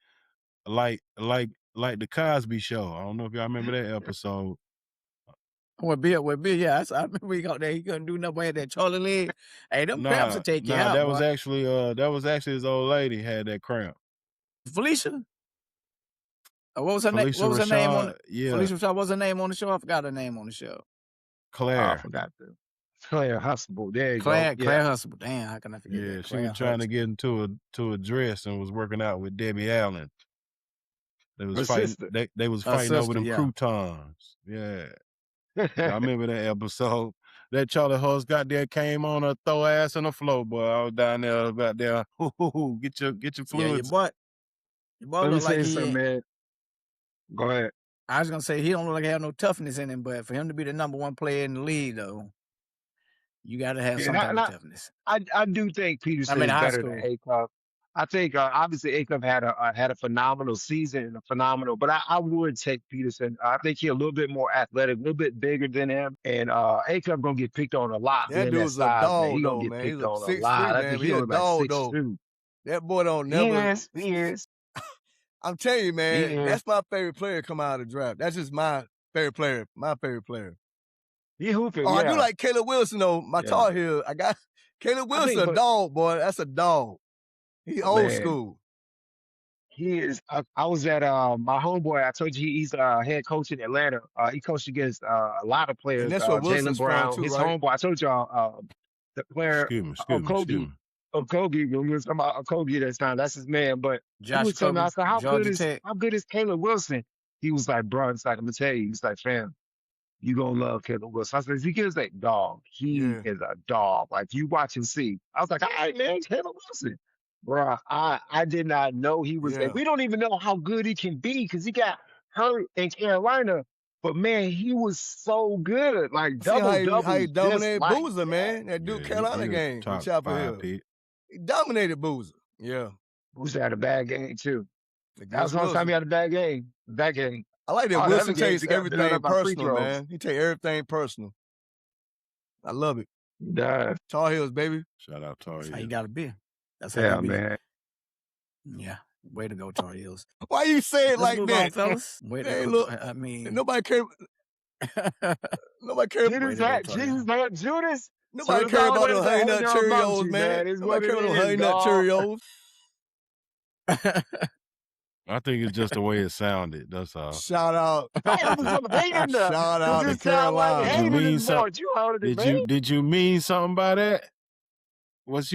like the Cosby Show. I don't know if y'all remember that episode. With Bill, yeah. I remember he got there. He couldn't do nothing but had that Charlie leg. Hey, them cramps will take you out, that boy. was actually his old lady had that cramp. Felicia. What was her name? Felicia What was her name on? Rashad, yeah, Felicia Rashad. What was her name on the show? I forgot her name on the show. Oh, I Claire. forgot to. Claire Huxtable. There you Claire go. Yeah. Huxtable. Damn, how can I forget Yeah, that? she Claire was trying to Huxtable. get into a dress and was working out with Debbie Allen. They was Her fighting. sister. They was Her fighting over sister, them yeah. croutons. Yeah, I remember that episode. That Charlie Horse got there, came on her, throw ass on the floor, boy. I was down there about there. Get your Yeah, your fluids. boy Let me look say like something, man. Go ahead. I was gonna say he don't look like he have no toughness in him, but for him to be the number one player in the league, though, you got to have some type of toughness. I do think Peterson is high better school. than Haycock. I think obviously Akum had a phenomenal season and a phenomenal, but I would take Peterson. I think he's a little bit more athletic, a little bit bigger than him, and Akum gonna get picked on a lot. That Being that dude's a size, man, dog he gonna though, get man. He's picked a on a 6'3", lot. I man. think But he he a only like dog six though. two. That boy don't He never. is. He is. I'm telling you, He man. is. That's my favorite player come out of the draft. That's just my favorite player. My favorite player. He hooping. Oh, Yeah. I do like Caleb Wilson though. My Yeah. Tar Heel. I got Caleb I Wilson, think, a but dog, boy. That's a dog. He old man, school. he is. I was at my homeboy. I told you he's head coach in Atlanta. He coached against a lot of And players. that's where Jalen Wilson's from Brown, too, his right? homeboy. I told y'all the player Excuse me. Okogie. When we was talking about Okogie this time, that's his man. But he Josh was telling me, I Kobe, said, Georgia Tech. how good is Caleb Wilson? He was like, bro, it's like I'm gonna tell you. He's like, fam, you gonna love Caleb Wilson. I said, he gives that dog. He Yeah. is a dog. Like you watch and see. I was like, all right, man, Caleb Wilson. Bro, I did not know he was. Yeah. We don't even know how good he can be because he got hurt in Carolina. But man, he was so good. Like See how he doubles, just dominated like Boozer, that. man. That Duke Carolina he game. top Chapel 5 Hill. pick. He dominated Boozer. Yeah. Boozer had a bad game too. That was Against the only time Wilson. he had a bad game. That game. I like that All the Wilson other games takes he got beat everything up by free personal, throws. man. He take everything personal. I love it. He does. Tar Heels, baby. Shout out Tar That's how you Heels. gotta be. That's how Yeah, you be. man. Yeah. Way to go, Tar Heels. Why you say it Let's like move on, that? fellas. Way to Hey, go. look, I mean, nobody care. Nobody care. Way to Judas, go, Tar Jesus, man, Judas. Nobody So care it's about always them the honey nut hater about Cheerios, you, man. It's Nobody what care it about them honey is, nut dog. Cheerios. I think it's just the way it sounded. That's all. Shout out. I was some hating there. Shout out to It sound like Carolina. Did you hating mean this something? boy. You heard it, man. Did you mean something by that? Was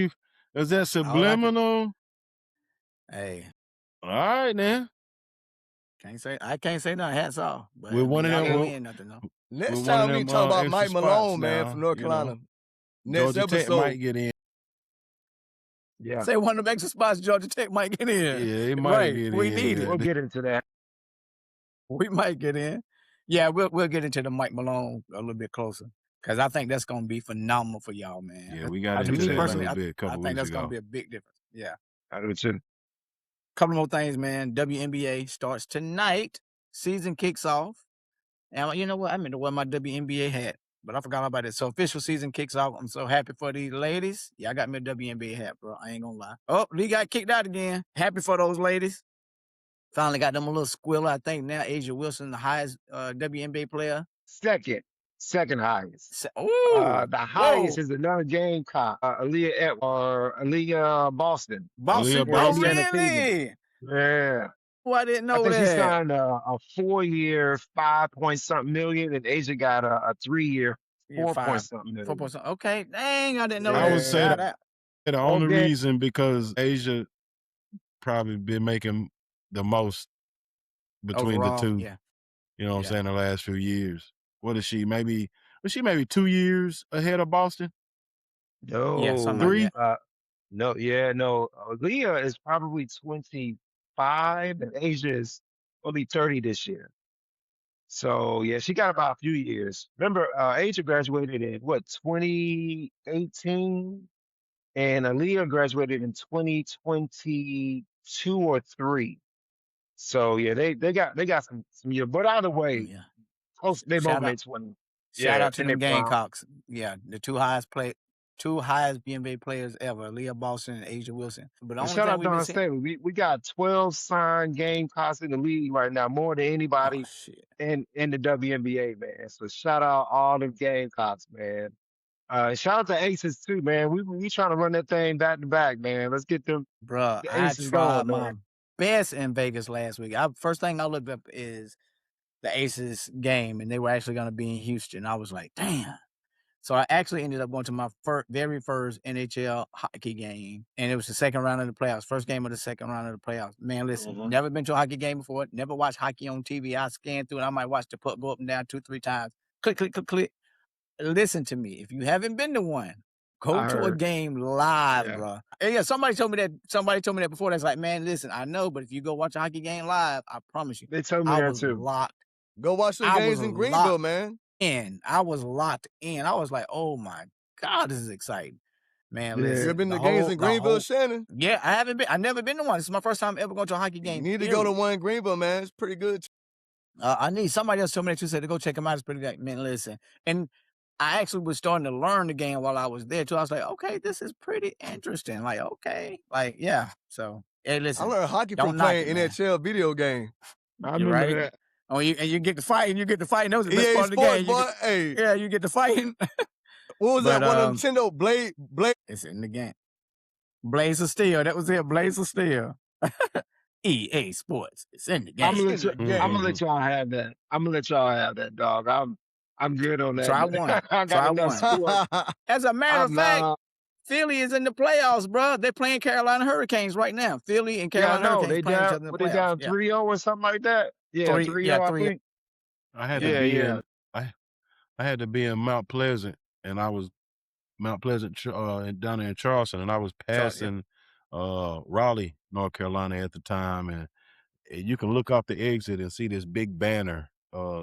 that subliminal? hey, All right, now. I can't say nothing. Hats off. But We're one of y'all them. ain't mean nothing, though. Next With one time of we them, talk about extra Mike spots Malone, man, now, from North you know. Carolina. Next Georgia Tech episode. might get in. Yeah, Say one of the extra spots Georgia Tech might get in. Yeah, it might Right. get We in. need it. we'll get into that. We might get in. Yeah, we'll get into the Mike Malone a little bit closer because I think that's gonna be phenomenal for y'all, man. Yeah, we got I into me that a personally, little bit a I couple think weeks that's gonna ago. be a big difference. Yeah. I do too. Couple more things, man. WNBA starts tonight. Season kicks off. And you know what? I meant to wear my WNBA hat, but I forgot about it. So official season kicks off. I'm so happy for these ladies. Yeah, I got me a WNBA hat, bro. I ain't gonna lie. Oh, Lee got kicked out again. Happy for those ladies. Finally got them a little squealer. I think now Asia Wilson, the highest WNBA player. Second highest. Oh, The highest whoa. is another game cop, Aaliyah Boston. Boston. Aaliyah Oh, Boston? Indiana Fever. really? Yeah. Oh, I didn't I know think she that. signed a 4-year, 5-point-something million, and Asia got a 3-year, Yeah, 4-point-something 4 million. point something. Okay, dang, I didn't know I that. would say Shout that out. the only Okay. reason because Asia probably been making the most between Overall, the two. yeah. You know what Yeah. I'm saying? The last few years. What is she? Was she maybe 2 years ahead of Boston? Yeah, something No. Three? like that. No. Aaliyah is probably 25, and Asia is only 30 this year. So yeah, she got about a few years. Remember, Asia graduated in what 2018, and Aaliyah graduated in 2022 or 3. So yeah, they got some years. But either way, Yeah. close. They both Shout out. made 20. Shout Yeah, out to in them their prime. Gamecocks. Yeah, the two highest NBA players ever, Leah Boston and Asia Wilson. But the And only shout thing out we've been Don seeing. Staley. We got 12 signed Gamecocks in the league right now, more than Oh anybody shit. in the WNBA, man. So shout out all them Gamecocks, man. Shout out to Aces too, man. We trying to run that thing back to back, man. Let's get them Bruh, the I Aces tried going, my man. best in Vegas last week. First thing I looked up is the Aces game, and they were actually going to be in Houston. I was like, damn. So I actually ended up going to my very first NHL hockey game, and it was the second round of the playoffs. First game of the second round of the playoffs. Man, listen, never been to a hockey game before. Never watched hockey on TV. I scanned through it. I might watch the puck go up and down 2-3 times. Click, click, click, click. Listen to me. If you haven't been to one, go I to a heard. game live, Yeah. bro. Yeah, somebody told me that before. That's like, man, listen, I know, but if you go watch a hockey game live, I promise you, They told me I that was too. locked Go watch some I games was in Greenville, locked man. in. I was locked in. I was like, oh my God, this is exciting. Man, Yeah. You listen. ever been the to games whole- in the Greenville, whole- Shannon? Yeah, I haven't been. I've never been to one. This is my first time ever going to a hockey game. You need to go to period. one in Greenville, man. It's pretty good. I need somebody else told me that you said to go check them out. It's pretty good. Man, listen. And I actually was starting to learn the game while I was there too. I was like, okay, this is pretty interesting. Like, okay, like, yeah. So, hey, I listen. learned hockey Don't from knock playing it, man. NHL video game. I You're remember right. that. Oh, you get to fight, and you get to fight. That was the best EA part of the Sports, game. You boy. get, Hey, yeah, you get to fighting. what was But, that one of Nintendo Blade? It's in the game. Blaze of Steel. That was it. Blaze of Steel. EA Sports. It's in the game. I'm gonna Mhm. let y'all have that. I'm gonna let y'all have that, dog. I'm good on that. Try one. I Try got enough one. sports. As a matter of I'm fact, not. Philly is in the playoffs, bro. They're playing Carolina Hurricanes right now. Philly and Yeah, I Carolina know. Hurricanes They playing each down. other in the Were they playoffs. down Yeah. 3-0 or something like that? Yeah, 3-0. I 3-0. think. I had Yeah, to be yeah. in. I had to be in Mount Pleasant, and I was Mount Pleasant down in Charleston, and I was passing Raleigh, North Carolina at the time, and you can look off the exit and see this big banner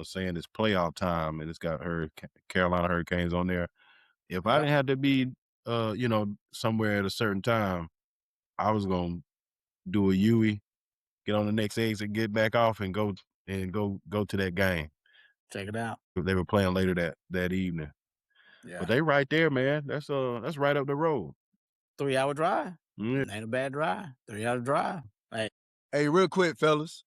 saying it's playoff time, and it's got Carolina Hurricanes on there. If I didn't have to be, somewhere at a certain time, I was gonna do a Yui, get on the next exit, get back off, and go to that game. Check it out. They were playing later that evening. Yeah. But they right there, man. That's right up the road. 3-hour drive. Yeah. Ain't a bad drive. 3-hour drive. Like, Hey, real quick, fellas.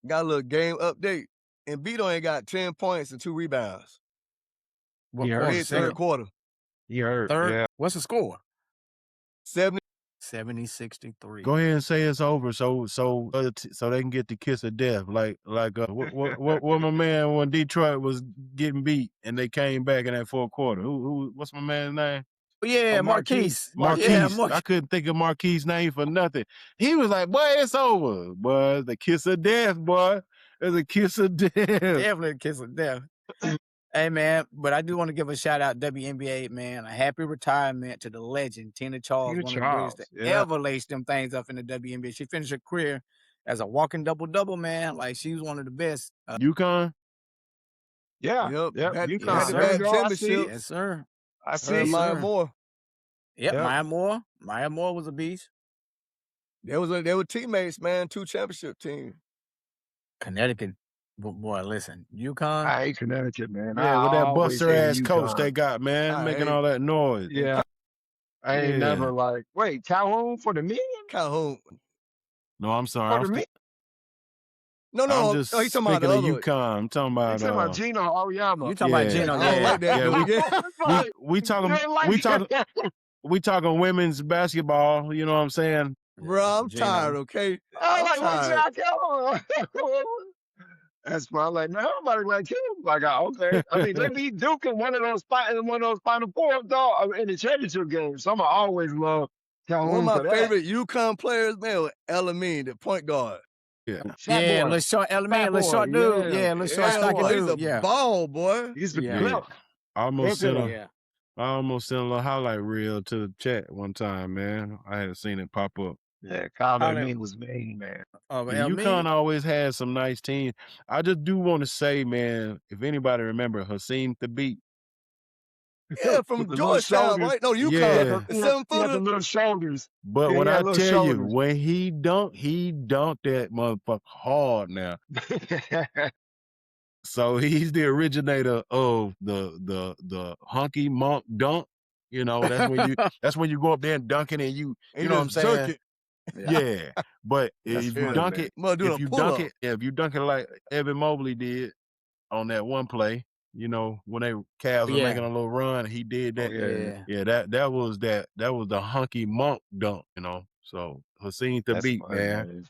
Got a little game update. And Beto ain't got 10 points and 2 rebounds. what You heard quarter? Mid Second? third quarter. You heard. Third? Yeah. What's the score? 70-63. Go ahead and say it's over, so they can get the kiss of death. Like what my man when Detroit was getting beat and they came back in that fourth quarter. What's my man's name? Yeah, Marquise. Marquise. Yeah, I couldn't think of Marquise' name for nothing. He was like, boy, it's over. Boy, the kiss of death, boy. It's a kiss of death. Definitely a kiss of death. Hey, man, but I do want to give a shout out WNBA, man. A happy retirement to the legend, Tina Charles, Tina one of the greatest Charles, to yeah. ever lace them things up in the WNBA. She finished her career as a walking double-double, man. Like, she was one of the best. UConn? Yeah. Yep. Yep. Had You to can. Yes, back sir. There we go. I see championship. it. Yes, sir. I Her see and it. Maya sir. Moore. Yep, Yep. Maya Moore. Maya Moore was a beast. They were teammates, man. 2 championship teams. Connecticut. Boy, listen, UConn. I hate Connecticut, man. Yeah, I with that always buster hated ass coach UConn. they got, man, I making hate- all that noise. Yeah. I ain't Yeah. never like, wait, Calhoun for the million? Calhoun. No, I'm sorry. For I'm the million? No. I'm just He's talking about speaking the of other. UConn. I'm talking You about talking about Gino Aoyama? You talking about yeah. Gino? I don't like that Yeah, dude. It's like, we talking you ain't like we talking women's basketball, you know what I'm saying? Bro, I'm Gino. tired, okay? I'm I'm like, what's tired. Calhoun? That's why I'm like, no, nobody like him. Like, okay. I mean, they beat Duke in one of those Final Fours, dog, in the championship game. So I'm gonna always love Calhoun One of for my that. favorite UConn players, man, was Elamine, the point guard. Yeah. Fat Yeah, boy. little short element, Fat little boy, short dude. yeah. Yeah, little short Yeah, stocky boy. He's a dude. Yeah. ball, boy. He's the Yeah. clip. I almost sent a Yeah. I almost sent a little highlight reel to the chat one time, man. I hadn't seen it pop up. Yeah, Kyle How they- Mean was mean, man. But Yeah, UConn always has some nice teams. I just do want to say, man, if anybody remember Hassim Thabit, Yeah, from With the little Georgetown, shoulders. right? No, UConn. Yeah. The He had the 7-footer. little shoulders. but Yeah, when he had I little tell you, shoulders. when he dunked that motherfucker hard now. So he's the originator of the hunky monk dunk. You know, that's when you go up there and dunk it and you know what I'm just jerk saying? it. Yeah. But That's if you funny, dunk man. it, Mother doing if a you pull-up. dunk it like Evan Mobley did on that one play, you know, when Cavs were Yeah. making a little run, he did Oh, that. yeah. Yeah. That was the hunky monk dunk, you know. So Hassim That's Thabit, funny, man.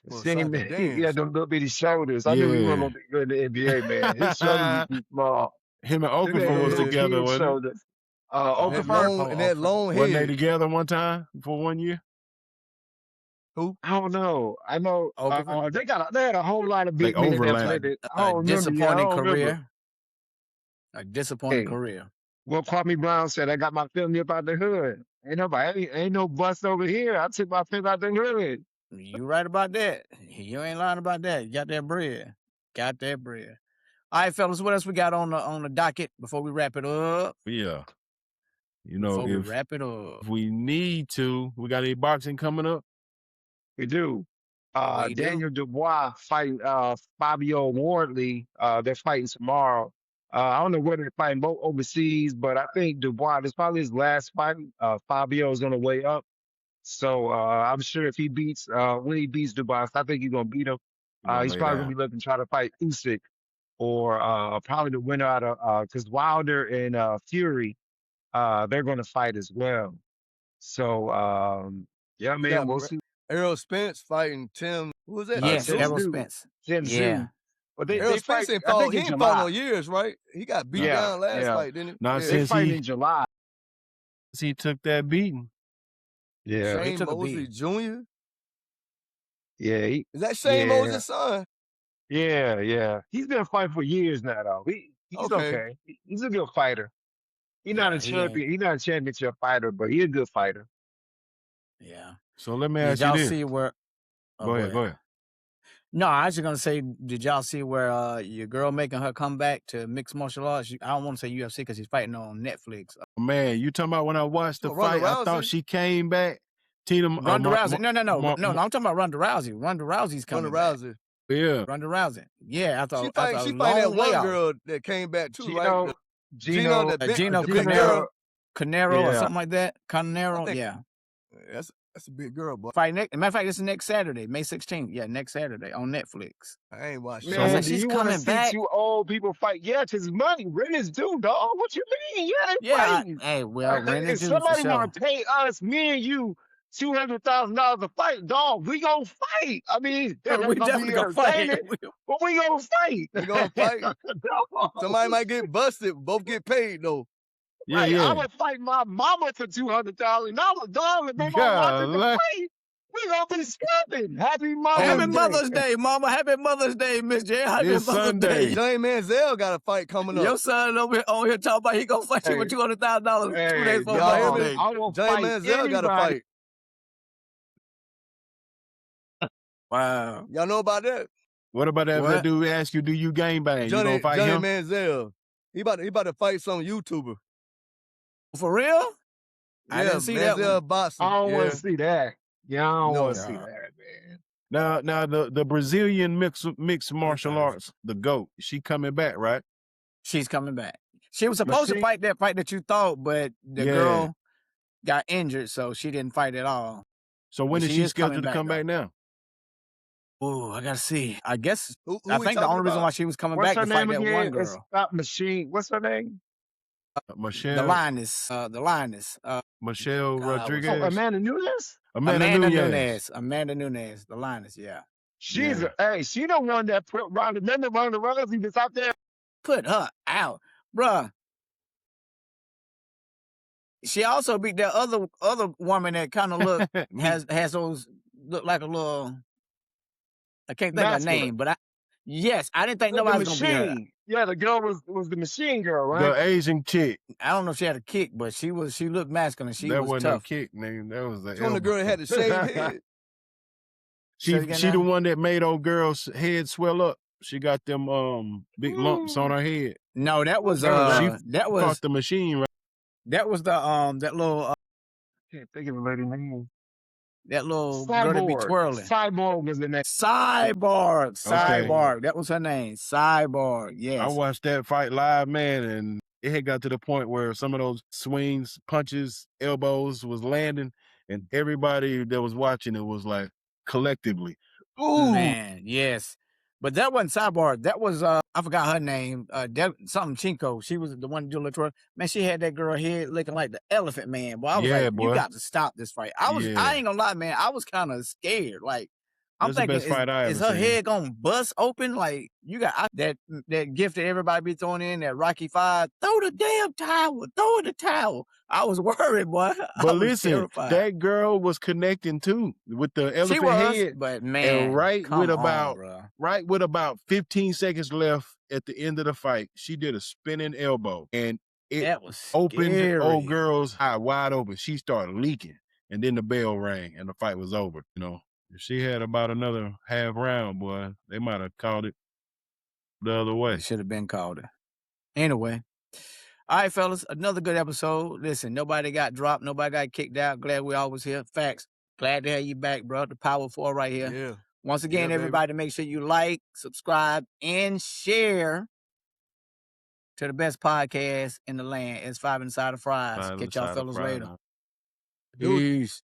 Well, See him, soccer he had dance. them little bitty shoulders. I knew he wasn't gonna be good in the NBA, man. His shoulders was too small. Him and Them Okafor had was little together, kid wasn't it? shoulders. And that Okafor, long Wasn't they head. together one time for 1 year? Who? I don't know. I know Okafor? they had a whole lot of big They men in that overlap. play. I don't remember. Yeah, I disappointing don't remember. career. A disappointing Hey. career. Well, Kwame Brown said, I got my film up out the hood. Ain't no bust over here. I took my film out the hood. You right about that. You ain't lying about that. You got that bread. Got that bread. All right, fellas, what else we got on the docket before we wrap it up? Yeah. You know, Before we wrap it up. if we need to, we got any boxing coming up? We do. We do. Daniel Dubois fighting Fabio Wardley. They're fighting tomorrow. I don't know where they're fighting both overseas, but I think Dubois, this is probably his last fight. Fabio is on the way up. So I'm sure if he beats when he beats Dubois, I think he's gonna beat him. He's probably gonna be looking to try to fight Usyk or probably the winner out of because Wilder and Fury, they're gonna fight as well. So yeah, man, got we'll see. Errol Spence fighting Tim. Who was that? Yes, Tim Errol Tszyu. Spence. Tim Yeah. Tszyu. But they Errol fight. Spence ain't I fought. think He in ain't fought no July. years, right? He got beat Yeah, down last yeah. fight, didn't he? Not Yeah. They since fight in July. he took that beating. Yeah, He Shane took a Mosley beating. Jr. yeah, Is that Shane yeah, Mosley's son? yeah. He's been fighting for years now, though. He's Okay. okay. He's a good fighter. He's not a Yeah, he champion. He's not a championship fighter, but he's a good fighter. Yeah. So let me Did ask you y'all this. see where? Oh, Go ahead. No, I was just gonna say, did y'all see where your girl making her comeback to mixed martial arts? I don't want to say UFC because she's fighting on Netflix. Man, you talking about when I watched the Ronda fight, I thought Rousey? she came back. Tina Ronda Rousey. No. I'm talking about Ronda Rousey. Ronda Rousey's coming Ronda back. Rousey. Yeah. Ronda Rousey. Yeah, after She a fighting long that one layoff. girl that came back too, Gino, right? Gino, the big Gino girl. Canero or Yeah. something like that. Canero, I think- yeah. That's a big girl, boy. Fight next. Matter of fact, it's next Saturday, May 16th. Yeah, next Saturday on Netflix. I ain't watching. I was Man, like, do she's you want to coming see back. two old people fight? Yeah, 'cause money. Rent is due, dog. What you mean? Yeah, they Yeah, fighting. hey, well, rent If is due for somebody sure. want to pay us, me and you, $200,000 to fight, dog, we gonna fight. I mean, that's We gonna definitely be gonna fight. entertaining, but we gonna fight. We gonna fight. Dog. Somebody might get busted. Both get paid though. Yeah, Right, yeah. I would fight my mama for $200,000, dog. If they gonna watch it to Golly. fight, we gonna be scrapping. Happy Mother's Happy Day. Mother's Day, Mama. Happy Mother's Day, Miss J. Happy This Mother's Sunday. Day. James Manziel got a fight coming up. Your son over here talking about he gonna fight you for Hey. $200,000 2 days Hey, before y'all hear Mother's me? Day. I will James fight Manziel got a anybody. fight. Wow. Y'all know about that? What about that? If What? that dude ask you, do you game bang? You Johnny gonna fight him? Manziel. He about to fight some YouTuber. For real? I didn't see that Manziel one. boxing. I don't want Yeah. to see that. Yeah, I don't No. want to see that, man. Now the Brazilian mixed martial arts, the GOAT, she coming back, right? She's coming back. She was supposed to she- fight that fight that you thought, but the Yeah. girl got injured, so she didn't fight at all. So when But is she she is coming scheduled to back, come back though. now? Oh, I gotta see. I guess Who I we think the talking only reason about? why she was coming What's back her to fight name that again? one It's girl. not Machine. What's her name? Michelle. The lioness. Michelle God, what's her Rodriguez. Oh, Amanda Nunes? Amanda Nunes. Amanda Nunes, the lioness, yeah. She's Yeah. hey, she the one that put Ronda Rousey that's out there. Put her out. Bruh. She also beat that other woman that kind of look has those look like a little. I can't think of her Masculine. name, but I didn't think The nobody was gonna beat her. machine. Yeah, the girl was the machine girl, right? The Asian chick. I don't know if she had a kick, but she looked masculine. She that was wasn't tough. a kick, nigga. That was the She on the elbow. girl that had the shaved head. Say it again She now? the one that made old girl's head swell up. She got them big lumps on her head. No, that was She that was Fought the machine, right? that was the that little Can't think of the lady name. girl that be twirling. Cyborg was the name. Cyborg. That was her name. Cyborg. Yes. I watched that fight live, man, and it had got to the point where some of those swings, punches, elbows was landing, and everybody that was watching it was like collectively, ooh, Man, yes. But that wasn't Cyborg. That was I forgot her name. Something Chinko. She was the one doing the twirl. Man, she had that girl head looking like the Elephant Man. Boy, I was Yeah, like, boy. you got to stop this fight. I Yeah. ain't gonna lie, man. I was kind of scared. Like, I'm That's the thinking, best fight I is ever her seen. head gonna bust open? Like, you got that gift that everybody be throwing in, that Rocky 5. Throw the damn towel. Throw in the towel. I was worried, boy. I But was listen, terrified. that girl was connecting too with the She elephant was, head. but man, And right come with on, about bro. right with about 15 seconds left at the end of the fight, she did a spinning elbow, and it That was opened scary. old girl's eye wide open. She started leaking, and then the bell rang, and the fight was over. You know, if she had about another half round, boy, they might have called it the other way. It should have been called it. Anyway, All right, fellas, another good episode. Listen, nobody got dropped. Nobody got kicked out. Glad we all was here. Facts. Glad to have you back, bro. The Power 4 right here. Yeah. Once again, Yeah, baby. everybody, make sure you like, subscribe, and share to the best podcast in the land. It's 5 Inside of Fries. Five Catch y'all Inside of fellas Friday later. night. Peace.